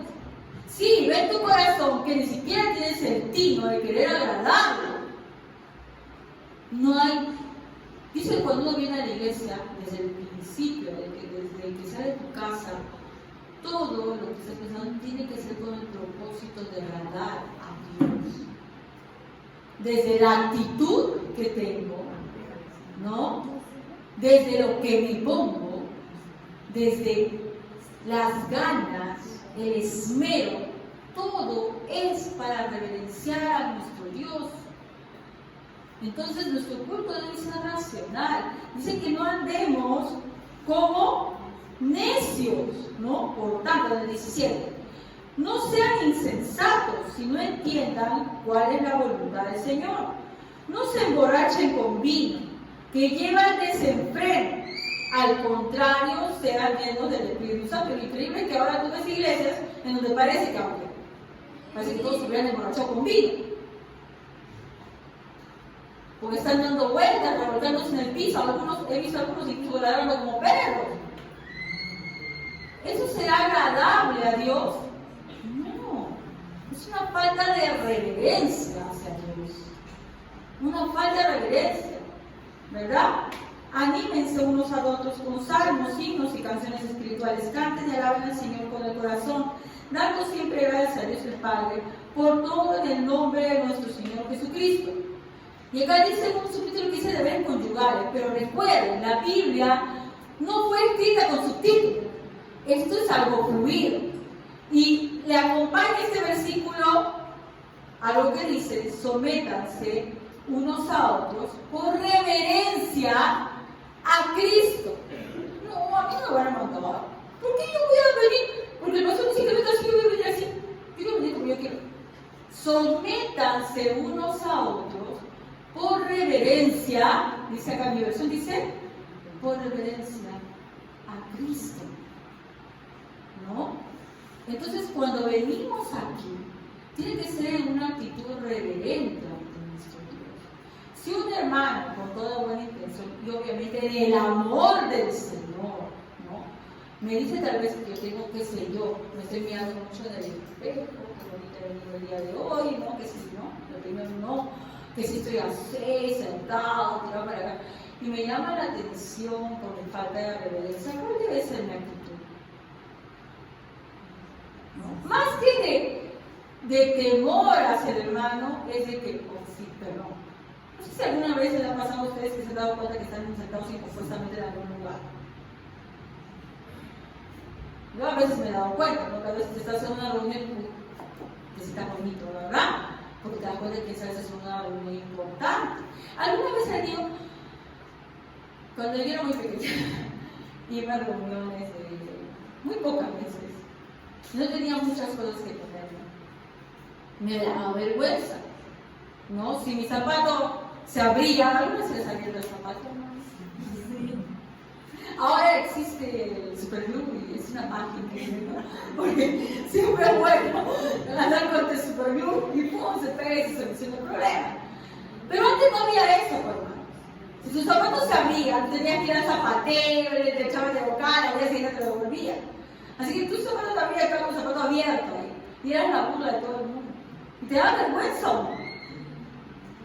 Sí, ve tu corazón que ni siquiera tienes el tino de querer agradarlo. No hay. Dice cuando uno viene a la iglesia, desde el principio, desde que sale de tu casa, todo lo que estás pensando tiene que ser con el propósito de agradar a Dios. Desde la actitud que tengo, ¿no? Desde lo que me pongo, desde las ganas, el esmero, todo es para reverenciar a nuestro Dios. Entonces nuestro culto debe ser racional. Dice que no andemos como necios, ¿no? Por tanto, en el 17, no sean insensatos, sino entiendan cuál es la voluntad del Señor. No se emborrachen con vino, que lleva el desenfreno. Al contrario, sean llenos del Espíritu Santo. Lo increíble es que ahora tú ves iglesias en donde parece que todos se hubieran emborrachado con vino. Porque están dando vueltas, revolcándose en el piso. He visto a algunos incluso ladrando como perros. ¿Eso será agradable a Dios? No. Es una falta de reverencia hacia Dios. Una falta de reverencia. ¿verdad? Anímense unos a otros con salmos, himnos y canciones espirituales. Canten y alaben al Señor con el corazón, dando siempre gracias a Dios el Padre por todo en el nombre de nuestro Señor Jesucristo. Y acá dice un subtítulo que dice deberes conyugales, pero recuerden, la Biblia no fue escrita con subtítulos. Esto es algo fluido. Y le acompaña este versículo a lo que dice: sométanse unos a otros por reverencia a Cristo. No, a mí no me van a mandar. ¿Por qué yo voy a venir? Porque el pastor dice que venga así, yo voy a venir así. Yo voy a venir como yo quiero. Sométanse unos a otros por reverencia, dice acá mi versión, dice, por reverencia a Cristo. ¿No? Entonces, cuando venimos aquí, tiene que ser en una actitud reverente ante nuestro Dios. Si un hermano, con toda buena intención, y obviamente en el amor del Señor, ¿no?, me dice tal vez que yo tengo, qué sé yo, me estoy mirando mucho en el espejo, que bonita he venido el día de hoy, ¿no?, que si no, lo primero no, que si estoy así, sentado, tirado para acá, y me llama la atención con mi falta de reverencia. ¿Cuál debe ser mi actitud? ¿No? Más que de temor hacia el hermano, es de que, oh, sí, perdón. No sé si alguna vez les ha pasado a ustedes que se han dado cuenta que están sentados incompuestamente en algún lugar. Yo a veces me he dado cuenta, ¿no?, que a veces estás en una reunión y te sientas bonito, ¿verdad? Porque te das cuenta que esa es una reunión importante. ¿Alguna vez han ido, cuando yo era muy pequeña, iba a reuniones muy pocas veces? No tenía muchas cosas que ponerme. Me daba vergüenza, ¿no? Si mi zapato se abría, ¿alguna se les abría el zapato? Sí. Ahora existe el Superglue y es una máquina, ¿no? Porque siempre es bueno andar con el Superglue y pum, se pega y se soluciona el problema. Pero antes no había eso, pues, hermano. Si tus zapatos se abrían, tenías que ir al zapatero, te echaban de boca, al día siguiente te lo devolvían. Así que tus zapatos también estaban con los zapatos abiertos y eras la burla de todo el mundo. Y te daba vergüenza, ¿no?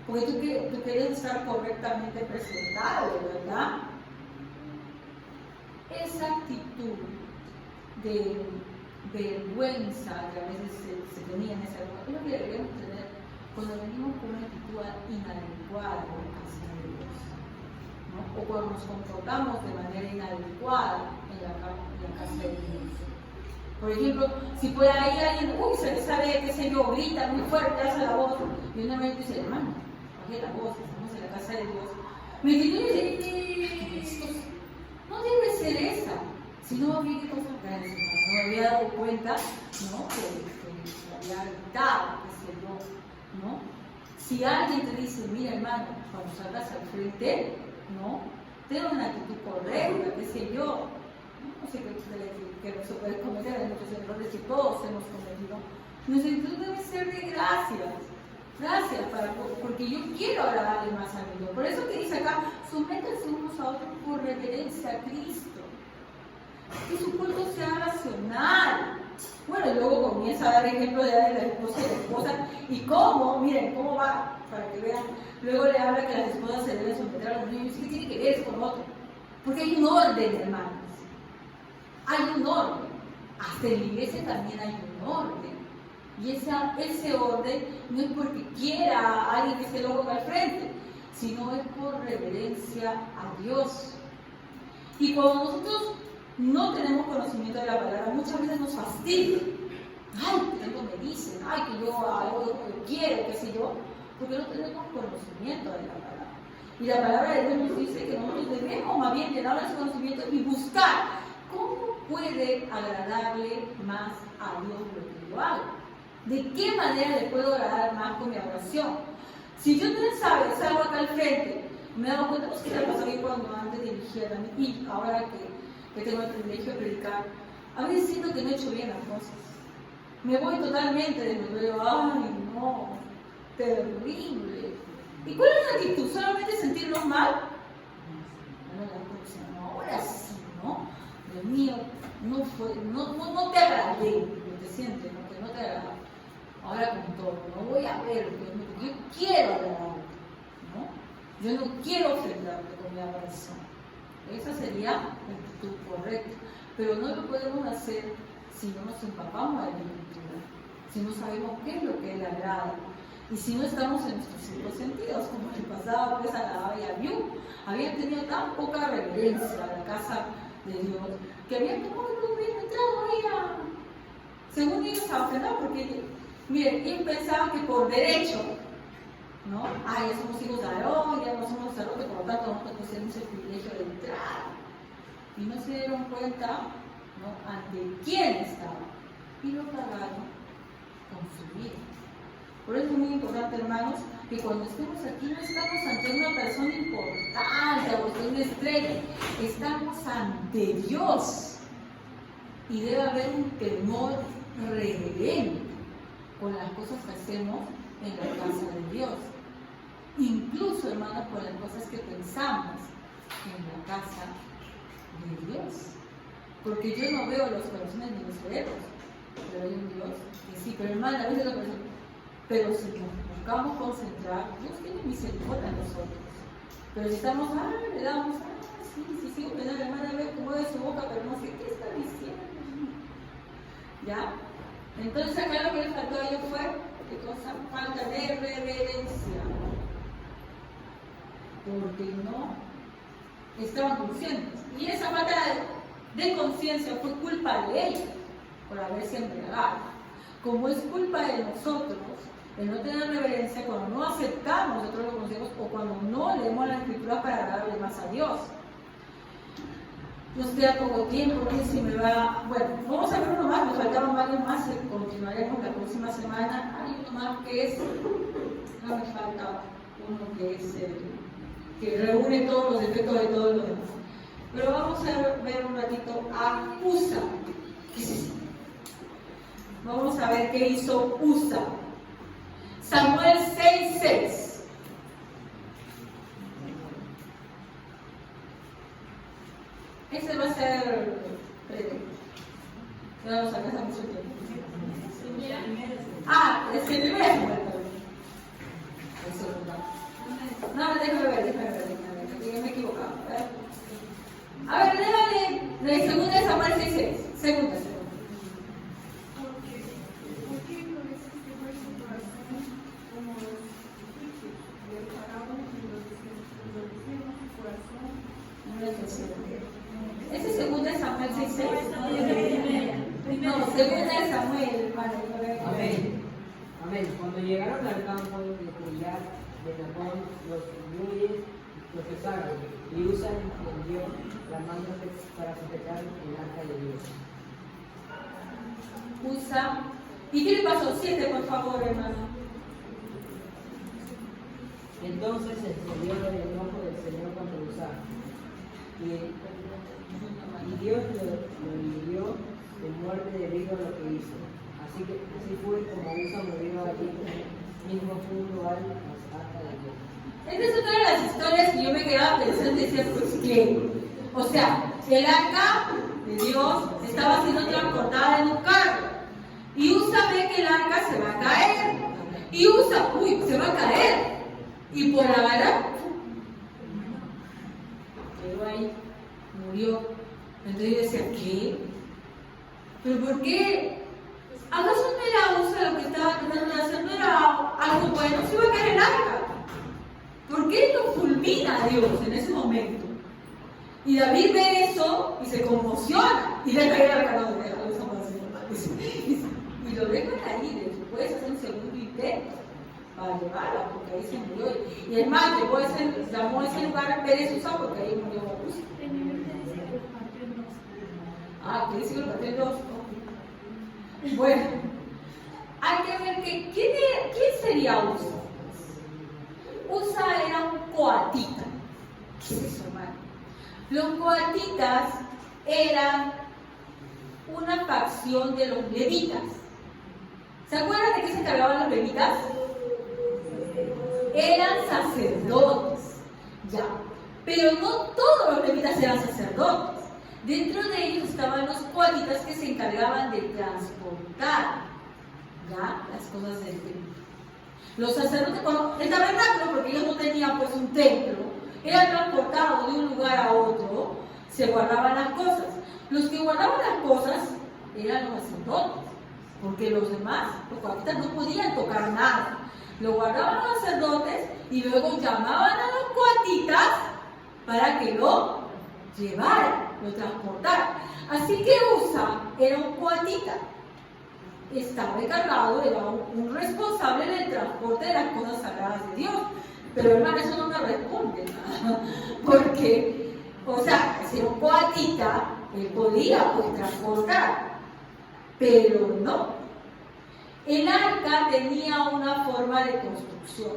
Porque tú querías estar correctamente presentado, ¿verdad? Esa actitud de vergüenza que a veces se tenía en esa época, es lo que deberíamos tener cuando venimos con una actitud inadecuada hacia Dios, ¿no? O cuando nos comportamos de manera inadecuada en la casa de Dios. Por ejemplo, si por ahí alguien, se le sale, qué sé yo, grita muy fuerte, hace la voz, y una vez dice, hermano, baje la voz, estamos en la casa de Dios. Mi actitud dice, no debe ser esa, sino había que cosas grandes, no me había dado cuenta, ¿no?, que había gritado, qué sé yo, ¿no? Si alguien te dice, mira hermano, cuando salgas al frente, ¿no?, ten una actitud correcta, qué sé yo, no sé que se puede cometer, hay muchos errores que todos hemos cometido. Nuestra actitud debe ser de gracias, porque yo quiero agradarle más a Dios. Por eso que dice acá, sométanse unos a otros por reverencia a Cristo. Que su culto sea racional. Bueno, y luego comienza a dar ejemplo de la esposa y la esposa. ¿Y cómo? Miren, cómo va, para que vean. Luego le habla que las esposas se deben someter a los niños. ¿Qué tiene que ver eso con otro? Porque hay un orden, hermanos. Hay un orden. Hasta en la iglesia también hay un orden. Y ese orden no es porque quiera a alguien que esté loco al frente, sino es por reverencia a Dios. Y cuando nosotros no tenemos conocimiento de la palabra, muchas veces nos fastidia. Ay, que tanto me dicen, ay, que yo hago lo que yo quiero, qué sé yo, porque no tenemos conocimiento de la palabra. Y la palabra de Dios nos dice que nosotros debemos más bien llenar ese conocimiento y buscar cómo puede agradarle más a Dios lo que yo hago. ¿De qué manera le puedo agradar más con mi oración? Si yo no sabes, salgo acá al frente, me he dado cuenta, pues que la pasaba bien cuando antes dirigía también, y ahora que tengo el privilegio de predicar, a veces siento que no he hecho bien las cosas. Me voy totalmente de lo que veo, ay no, terrible. ¿Y cuál es la actitud? ¿Solamente sentirnos mal? Bueno, la próxima, no, ahora sí, ¿no? Dios mío, no te agradé, lo que sientes, ¿no? Que no te agradé. Ahora con todo, no voy a ver, porque yo quiero agradar, ¿no? Yo no quiero ofenderte con mi adoración. Esa sería la actitud correcta. Pero no lo podemos hacer si no nos empapamos de la Escritura, si no sabemos qué es lo que le agrada, y si no estamos en nuestros cinco sentidos, como le pasaba pues a Nadab y a Abiú. Habían tenido tan poca reverencia a la casa de Dios, que habían entrado ahí según ellos a ofender, porque miren, ellos pensaban que por derecho, ¿no? Ya somos hijos de Aarón, ya no somos sacerdotes, por lo tanto nosotros tenemos el privilegio de entrar. Y no se dieron cuenta, ¿no?, ante quién estaba, y lo pagaron con su vida. Por eso es muy importante, hermanos, que cuando estemos aquí no estamos ante una persona importante o ante una estrella, estamos ante Dios. Y debe haber un temor reverente con las cosas que hacemos en la casa de Dios. Incluso, hermanos, con las cosas que pensamos en la casa de Dios. Porque yo no veo los corazones ni los cerebros, pero hay un Dios que sí. Pero, hermano, a veces lo pensamos. Pero si nos buscamos concentrar, Dios tiene misericordia a nosotros. Pero si estamos, le damos, sí, la hermana ve cómo mueve su boca, pero no sé qué está diciendo. ¿Ya? Entonces acá lo que le faltó a ellos fue, ¿qué cosa? Falta de reverencia. Porque no estaban conscientes. Y esa falta de conciencia fue culpa de ellos por haberse embriagado. Como es culpa de nosotros el no tener reverencia cuando no aceptamos nosotros los consejos o cuando no leemos la Escritura para agradarle más a Dios. Nos queda poco tiempo, no sé si me va. Bueno, vamos a ver uno más, nos faltaron varios más, continuaremos la próxima semana. Hay uno más que es, no me falta uno que es que reúne todos los defectos de todos los demás. Pero vamos a ver un ratito a Usa. ¿Qué es eso? Vamos a ver qué hizo Usa. Samuel 6:6. Ese va a ser no vamos a casar mucho tiempo. Es el primer Samuel. No, déjame ver, me he equivocado. A ver, déjame de segunda de Samuel 6:6. Segunda. ¿Ese es segunda de Samuel 6:6? No, segunda de Samuel, hermano. Amén. Cuando llegaron al campo de Goliat, de Nacón, los Nuyes, los cesaron, y Usa entendió la mano para sujetar el arca de Dios. Usa. ¿Y qué le pasó? 7, por favor, hermano. Entonces se encendió el enojo del Señor contra Usa. Y Dios lo hirió de muerte debido a lo que hizo. Así fue como Usa murió allí mismo junto al arca de Dios. Esta es otra de las historias que yo me quedaba pensando y decía, pues que, o sea, el arca de Dios estaba siendo transportada en un carro. Y Usa ve que el arca se va a caer. Y Usa, se va a caer. Y por la vara, quedó ahí, murió. Entonces yo decía, ¿qué? ¿Pero por qué? ¿Acaso no era Usa lo que estaba tratando de hacer? ¿No era algo bueno? Se iba a caer el arca. ¿Por qué lo fulmina a Dios en ese momento? Y David ve eso y se conmociona y le cae el arca. No, déjalo, eso no hace. Y lo dejan ahí, después hacer un segundo intento para llevarla, porque ahí se murió. Y es más, llamó a ese lugar Pérez Usa porque ahí murió Usa. Que dice que lo partió en dos. Bueno, hay que ver que ¿quién sería Usa? Usa era un coatita. ¿Qué es eso, hermano? Los coatitas eran una facción de los levitas. ¿Se acuerdan de qué se encargaban los levitas? Eran sacerdotes, ya. Pero no todos los levitas eran sacerdotes. Dentro de ellos estaban los coatitas que se encargaban de transportar, ya, las cosas del templo. Los sacerdotes, bueno, el tabernáculo, porque ellos no tenían pues un templo, era transportado de un lugar a otro, se guardaban las cosas. Los que guardaban las cosas eran los sacerdotes, porque los demás, los coatitas, no podían tocar nada. Lo guardaban los sacerdotes y luego llamaban a los coatitas para que lo llevaran, lo transportaran. Así que Usa era un coatita. Estaba encargado, era un responsable del transporte de las cosas sagradas de Dios. Pero hermano, eso no me responde nada. Porque, o sea, si era un coatita, él podía pues transportar. Pero no. El arca tenía una forma de construcción.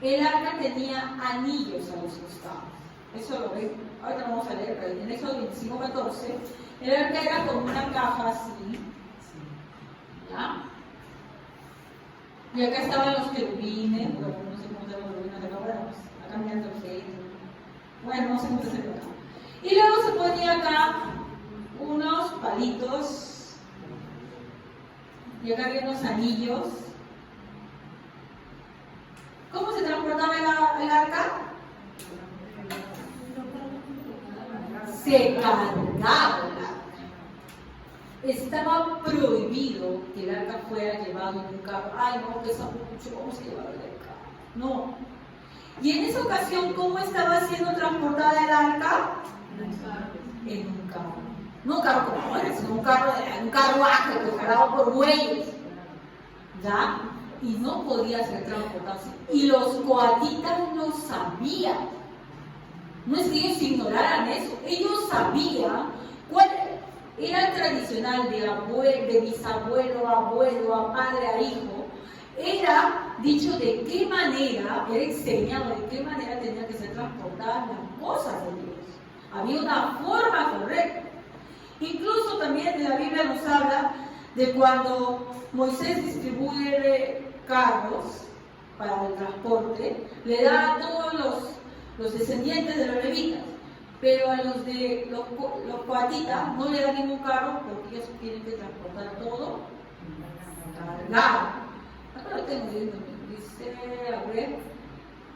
El arca tenía anillos a los costados. Eso lo ven. Ahora vamos a leer, pero en Éxodo 25:14. El arca era como una caja así. ¿Ya? Y acá estaban los querubines. Bueno, no sé cómo se llaman los querubines acá. Bueno, acá mirando el aceite. Bueno, no sé cómo se llama acá. Y luego se ponía acá unos palitos. Y acá había unos anillos. ¿Cómo se transportaba el arca? Se cargaba el arca. Estaba prohibido que el arca fuera llevado en un carro. Ay, no, pesa mucho, vamos a llevarlo en el carro. No. Y en esa ocasión, ¿cómo estaba siendo transportada el arca? En un carro. No un carro como ahora, sino un carruaje cargado por bueyes. ¿Ya? Y no podía ser transportado así. Y los coatitas lo sabían. No es que ellos ignoraran eso. Ellos sabían cuál era el tradicional de bisabuelo, abuelo, a padre, a hijo. Era dicho de qué manera, era enseñado de qué manera tenían que ser transportadas las cosas de Dios. Había una forma correcta. Incluso también la Biblia nos habla de cuando Moisés distribuye carros para el transporte, le da a todos los descendientes de los levitas, pero a los de los coatitas no le da ningún carro porque ellos tienen que transportar todo cargado. Acá lo tengo, dice, a ver,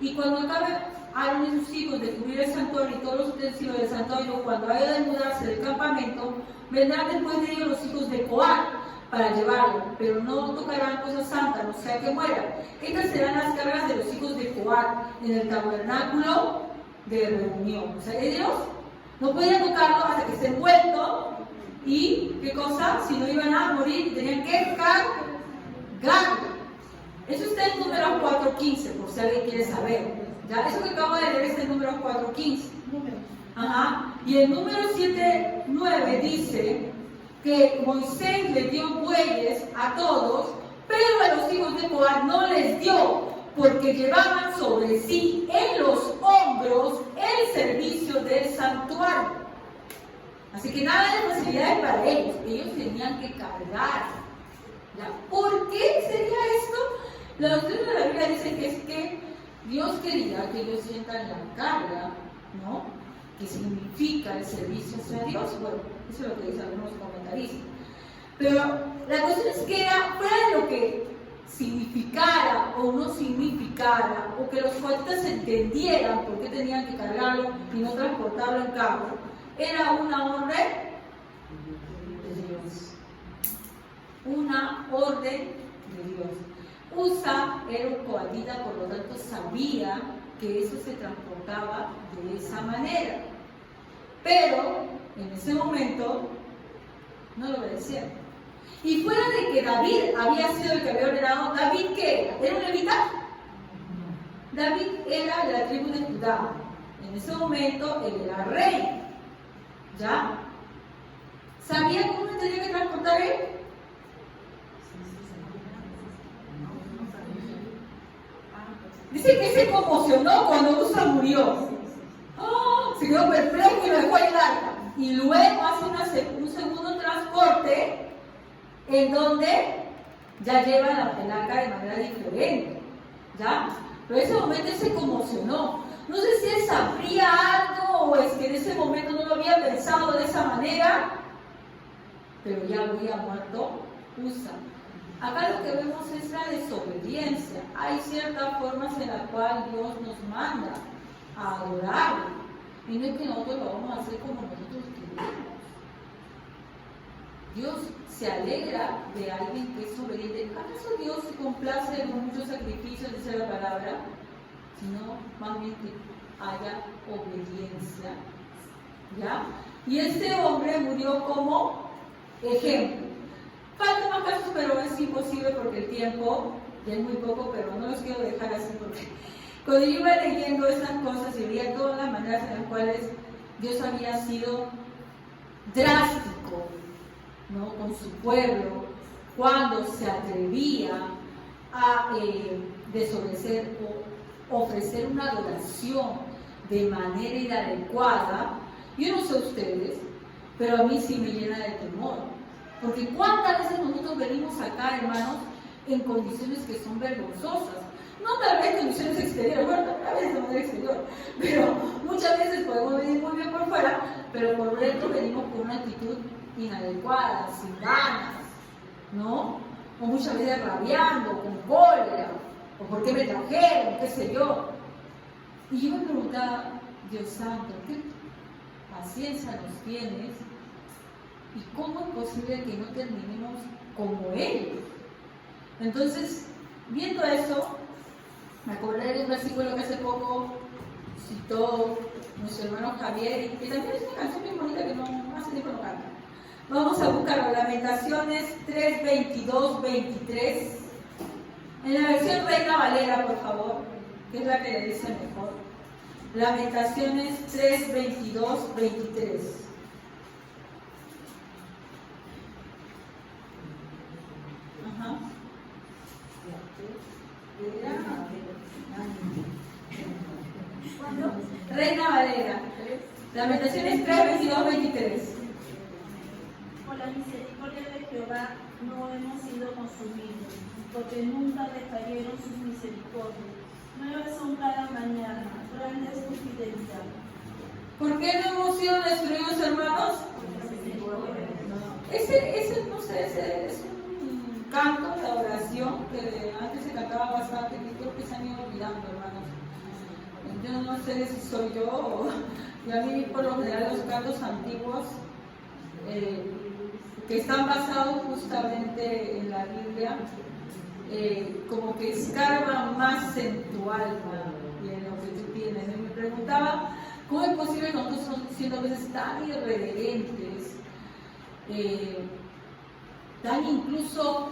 y cuando acabe Aarón y sus hijos de cubrir el santuario y todos los utensilios del santuario, cuando haya de mudarse del campamento, vendrán después de ellos los hijos de Coat para llevarlo, pero no tocarán cosas santas, no sea que mueran. Estas serán las cargas de los hijos de Coat en el tabernáculo de reunión. O sea, ellos no podían tocarlo hasta que estén muertos y, ¿qué cosa? Si no iban a morir, tenían que cargarlo. Eso está en Números 4:15, por si alguien quiere saber. ¿Ya? Eso que acabo de leer está en Números 4:15. Ajá. Y en Números 7:9 dice que Moisés le dio bueyes a todos, pero a los hijos de Coat no les dio, porque llevaban sobre sí en los hombros el servicio del santuario. Así que nada de facilidades para ellos, ellos tenían que cargar. ¿Ya? ¿Por qué sería esto? Los estudios de la Biblia dicen que es que Dios quería que ellos sientan la carga, ¿no? Que significa el servicio hacia Dios. Bueno, eso es lo que dicen algunos comentaristas. Pero la cuestión es que era fuera de lo que significara o no significara, o que los coatitas entendieran por qué tenían que cargarlo y no transportarlo en carro, era una orden de Dios. Una orden de Dios. Usa era un coatita, por lo tanto sabía que eso se transportaba de esa manera. Pero en ese momento no lo obedecieron. Y fuera de que David había sido el que había ordenado, ¿David qué era? ¿Era un levita? David era de la tribu de Judá. En ese momento él era rey. ¿Ya? ¿Sabía cómo tenía que transportar él? Dice que se conmocionó cuando Usa murió. ¡Oh! Se quedó perplejo y lo dejó en el arca. Y luego hace un segundo transporte en donde ya lleva el arca de manera diferente. ¿Ya? Pero en ese momento él se conmocionó. No sé si él sabría algo o es que en ese momento no lo había pensado de esa manera, pero ya había muerto Usa. Acá lo que vemos es la desobediencia. Hay ciertas formas en las cuales Dios nos manda a adorarlo. Y no es que nosotros lo vamos a hacer como nosotros queremos. Dios se alegra de alguien que es obediente. ¿Acaso Dios se complace con muchos sacrificios, dice la palabra? Sino más bien que haya obediencia. ¿Ya? Y este hombre murió como ejemplo. Faltan más casos, pero es imposible porque el tiempo ya es muy poco, pero no los quiero dejar así porque cuando yo iba leyendo estas cosas y veía todas las maneras en las cuales Dios había sido drástico, ¿no?, con su pueblo, cuando se atrevía a desobedecer o ofrecer una adoración de manera inadecuada. Yo no sé ustedes, pero a mí sí me llena de temor. Porque cuántas veces nosotros venimos acá, hermanos, en condiciones que son vergonzosas. No tal vez condiciones exteriores, bueno, tal vez de manera exterior, pero muchas veces podemos venir muy bien por fuera, pero por dentro venimos con una actitud inadecuada, sin ganas, ¿no? O muchas veces rabiando, con cólera, o por qué me trajeron, qué sé yo. Y yo me preguntaba, Dios santo, ¿qué paciencia nos tienes? ¿Y cómo es posible que no terminemos como ellos? Entonces, viendo eso, me acordé de un versículo que hace poco citó nuestro hermano Javier, y también es una canción muy bonita que no hace tiempo no canta. Vamos a buscar Lamentaciones 3, 22, 23. En la versión Reina Valera, por favor, que es la que le dice mejor. Lamentaciones 3, 22, 23. Ajá. Reina Valera. Lamentaciones 3, 22, 23. Por la misericordia de Jehová no hemos sido consumidos, porque nunca decayeron sus misericordias. Nuevas son cada mañana, grande es tu fidelidad. ¿Por qué no hemos sido destruidos, hermanos? Ese no sé, ese es un canto de oración que antes se cantaba bastante, que creo que se han ido olvidando, hermanos. Yo no sé si soy yo o y a mí por lo general los cantos antiguos que están basados justamente en la Biblia, como que escarban más en tu alma y en lo que tú tienes. Y me preguntaba, ¿cómo es posible que nosotros siendo a veces tan irreverentes, tan incluso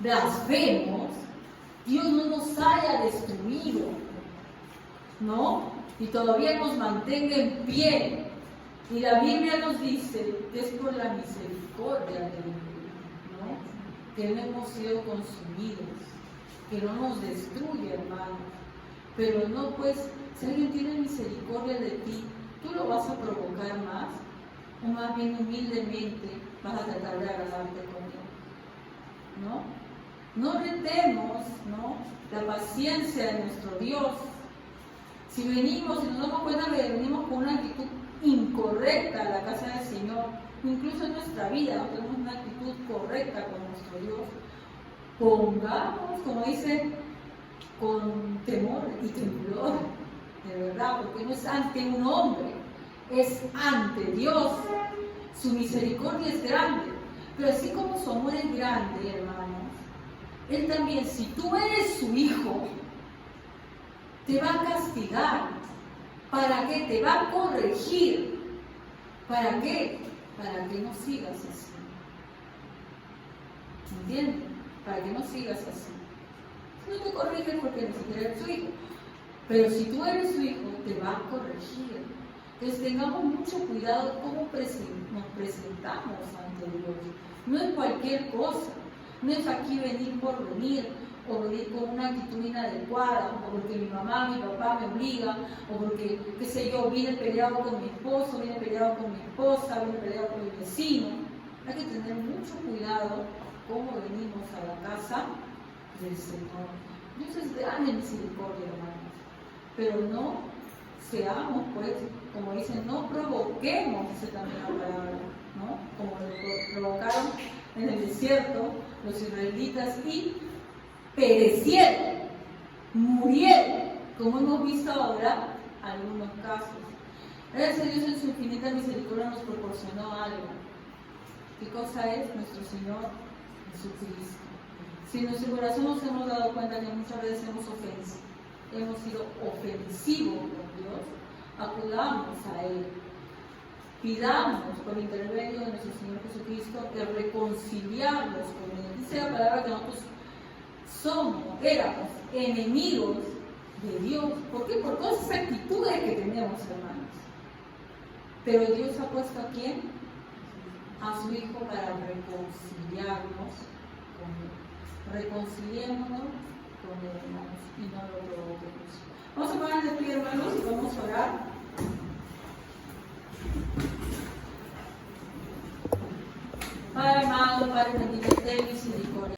blasfemos, Dios no nos haya destruido, ¿no? Y todavía nos mantenga en pie? Y la Biblia nos dice que es por la misericordia de Dios, ¿no?, que no hemos sido consumidos, que no nos destruye, hermanos. Pero no, pues, si alguien tiene misericordia de ti, ¿tú lo vas a provocar más? ¿O más bien humildemente vas a tratar de agradarte con él? ¿No? No retemos, ¿no?, la paciencia de nuestro Dios. Si venimos y nos damos cuenta que venimos con una actitud incorrecta a la casa del Señor, incluso en nuestra vida no tenemos una actitud correcta con nuestro Dios, pongamos, como dice, con temor y temblor, de verdad, porque no es ante un hombre, es ante Dios. Su misericordia es grande, pero así como su amor es grande, hermanos, Él también, si tú eres su hijo, te va a castigar. ¿Para qué? Te va a corregir. ¿Para qué? Para que no sigas así. ¿Entiendes? Para que no sigas así. No te corriges porque ni siquiera eres su hijo. Pero si tú eres su hijo, te va a corregir. Entonces tengamos mucho cuidado de cómo nos presentamos ante Dios. No es cualquier cosa. No es aquí venir por venir, o venir con una actitud inadecuada, o porque mi mamá, mi papá me obligan, o porque, qué sé yo, vine peleado con mi esposo, vine peleado con mi esposa, vine peleado con mi vecino. Hay que tener mucho cuidado cómo venimos a la casa del Señor. Dios es grande en misericordia, hermanos, pero no seamos, pues, como dicen, no provoquemos, dice también la palabra, ¿no? Como lo provocaron en el desierto los israelitas y perecieron, murieron, como hemos visto ahora algunos casos. Gracias a Dios en su infinita misericordia nos proporcionó algo. ¿Qué cosa es? Nuestro Señor Jesucristo. Si en nuestro corazón nos hemos dado cuenta que muchas veces hemos sido ofensivos con Dios, acudamos a Él. Pidamos por intermedio de nuestro Señor Jesucristo el reconciliarnos con Él. Dice la palabra que nosotros éramos enemigos de Dios. ¿Por qué? Por todas esas actitudes que tenemos, hermanos. Pero Dios ha puesto ¿a quién? A su Hijo para reconciliarnos con Él. Reconciliémonos con Él, hermanos, y no lo provoquemos. Vamos a poner de pie, hermanos, y vamos a orar. Padre amado, Padre bendito, ten misericordia.